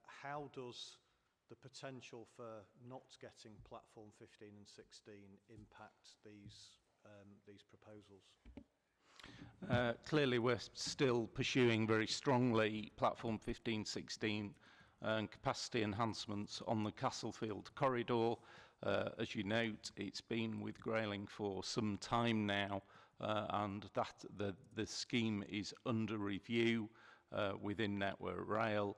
Speaker 14: how does the potential for not getting platform 15 and 16 impact these proposals?
Speaker 13: Clearly, we're still pursuing very strongly platform 15, 16 and capacity enhancements on the Castlefield corridor. As you note, it's been with Grayling for some time now, and that the scheme is under review within Network Rail.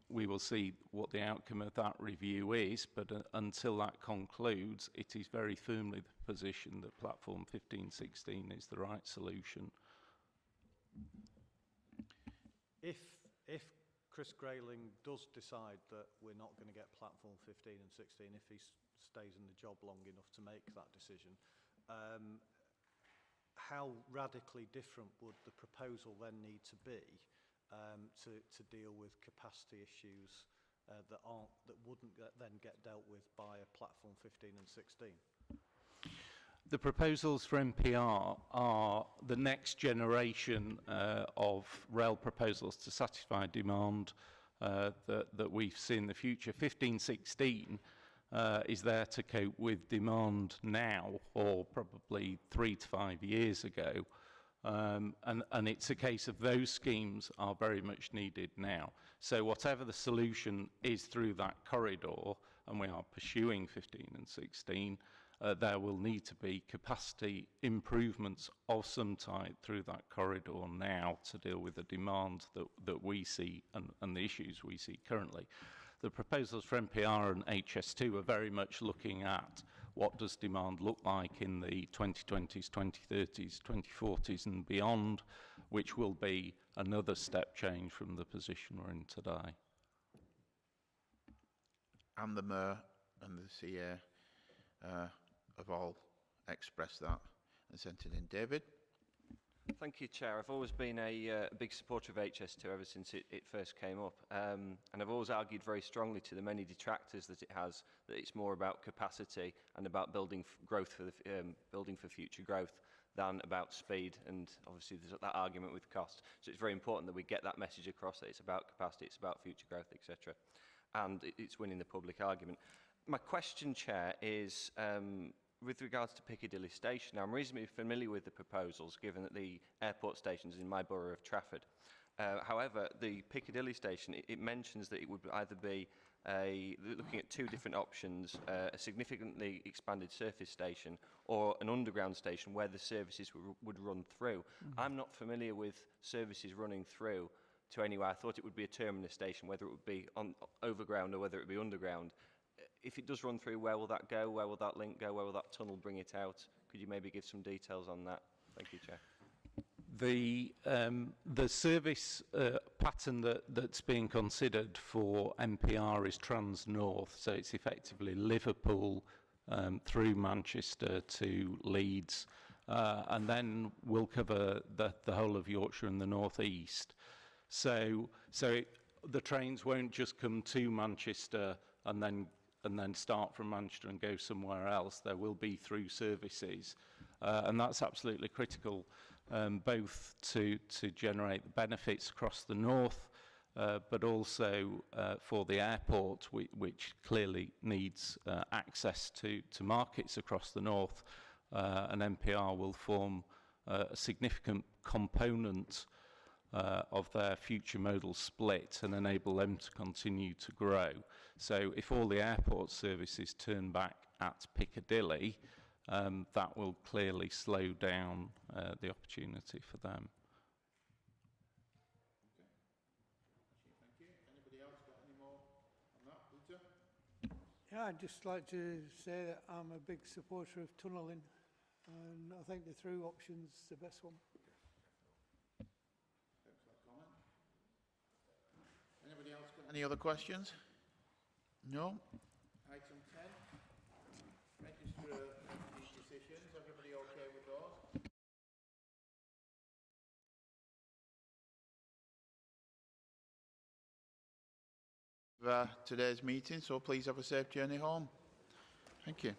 Speaker 13: We will see what the outcome of that review is, but until that concludes, it is very firmly the position that platform 15-16 is the right solution.
Speaker 14: If Chris Grayling does decide that we're not going to get platform 15 and 16, if he stays in the job long enough to make that decision, how radically different would the proposal then need to be to deal with capacity issues that wouldn't then get dealt with by a platform 15 and 16?
Speaker 13: The proposals for MPR are the next generation of rail proposals to satisfy demand that we've seen in the future. 15-16 is there to cope with demand now, or probably 3 to 5 years ago. And it's a case of those schemes are very much needed now. So whatever the solution is through that corridor, and we are pursuing 15 and 16, there will need to be capacity improvements of some type through that corridor now to deal with the demand that we see and the issues we see currently. The proposals for MPR and HS2 are very much looking at what does demand look like in the 2020s, 2030s, 2040s and beyond, which will be another step change from the position we're in today.
Speaker 1: And the Mayor and the CA have all expressed that and sent it in. David?
Speaker 15: Thank you, Chair. I've always been a big supporter of HS2 ever since it first came up. And I've always argued very strongly to the many detractors that it has, that it's more about capacity and about building growth for building for future growth than about speed. And obviously there's that argument with cost. So it's very important that we get that message across, that it's about capacity, it's about future growth, etc. And it's winning the public argument. My question, Chair, is with regards to Piccadilly Station. Now, I'm reasonably familiar with the proposals, given that the airport station is in my borough of Trafford. However, the Piccadilly Station, it mentions that it would either be looking at two different options, a significantly expanded surface station or an underground station where the services would run through. I'm not familiar with services running through to anywhere. I thought it would be a terminus station, whether it would be on overground or whether it would be underground. If it does run through, where will that go? Where will that link go? Where will that tunnel bring it out? Could you maybe give some details on that? Thank you, Chair.
Speaker 13: The service pattern that's being considered for MPR is Trans-North, so it's effectively Liverpool through Manchester to Leeds, and then we'll cover the whole of Yorkshire and the North East. So the trains won't just come to Manchester and then start from Manchester and go somewhere else. There will be through services, and that's absolutely critical, both to generate the benefits across the north, but also for the airport, which clearly needs access to markets across the north, and MPR will form a significant component of their future modal split and enable them to continue to grow. So if all the airport services turn back at Piccadilly, that will clearly slow down the opportunity for them.
Speaker 1: Thank you. Anybody else got any more on that? Peter?
Speaker 17: Yeah, I'd just like to say that I'm a big supporter of tunnelling, and I think the through option's the best one.
Speaker 1: Anybody else got any other questions? No? Item 10. Register of these decisions. Everybody okay with those? Today's meeting, so please have a safe journey home. Thank you.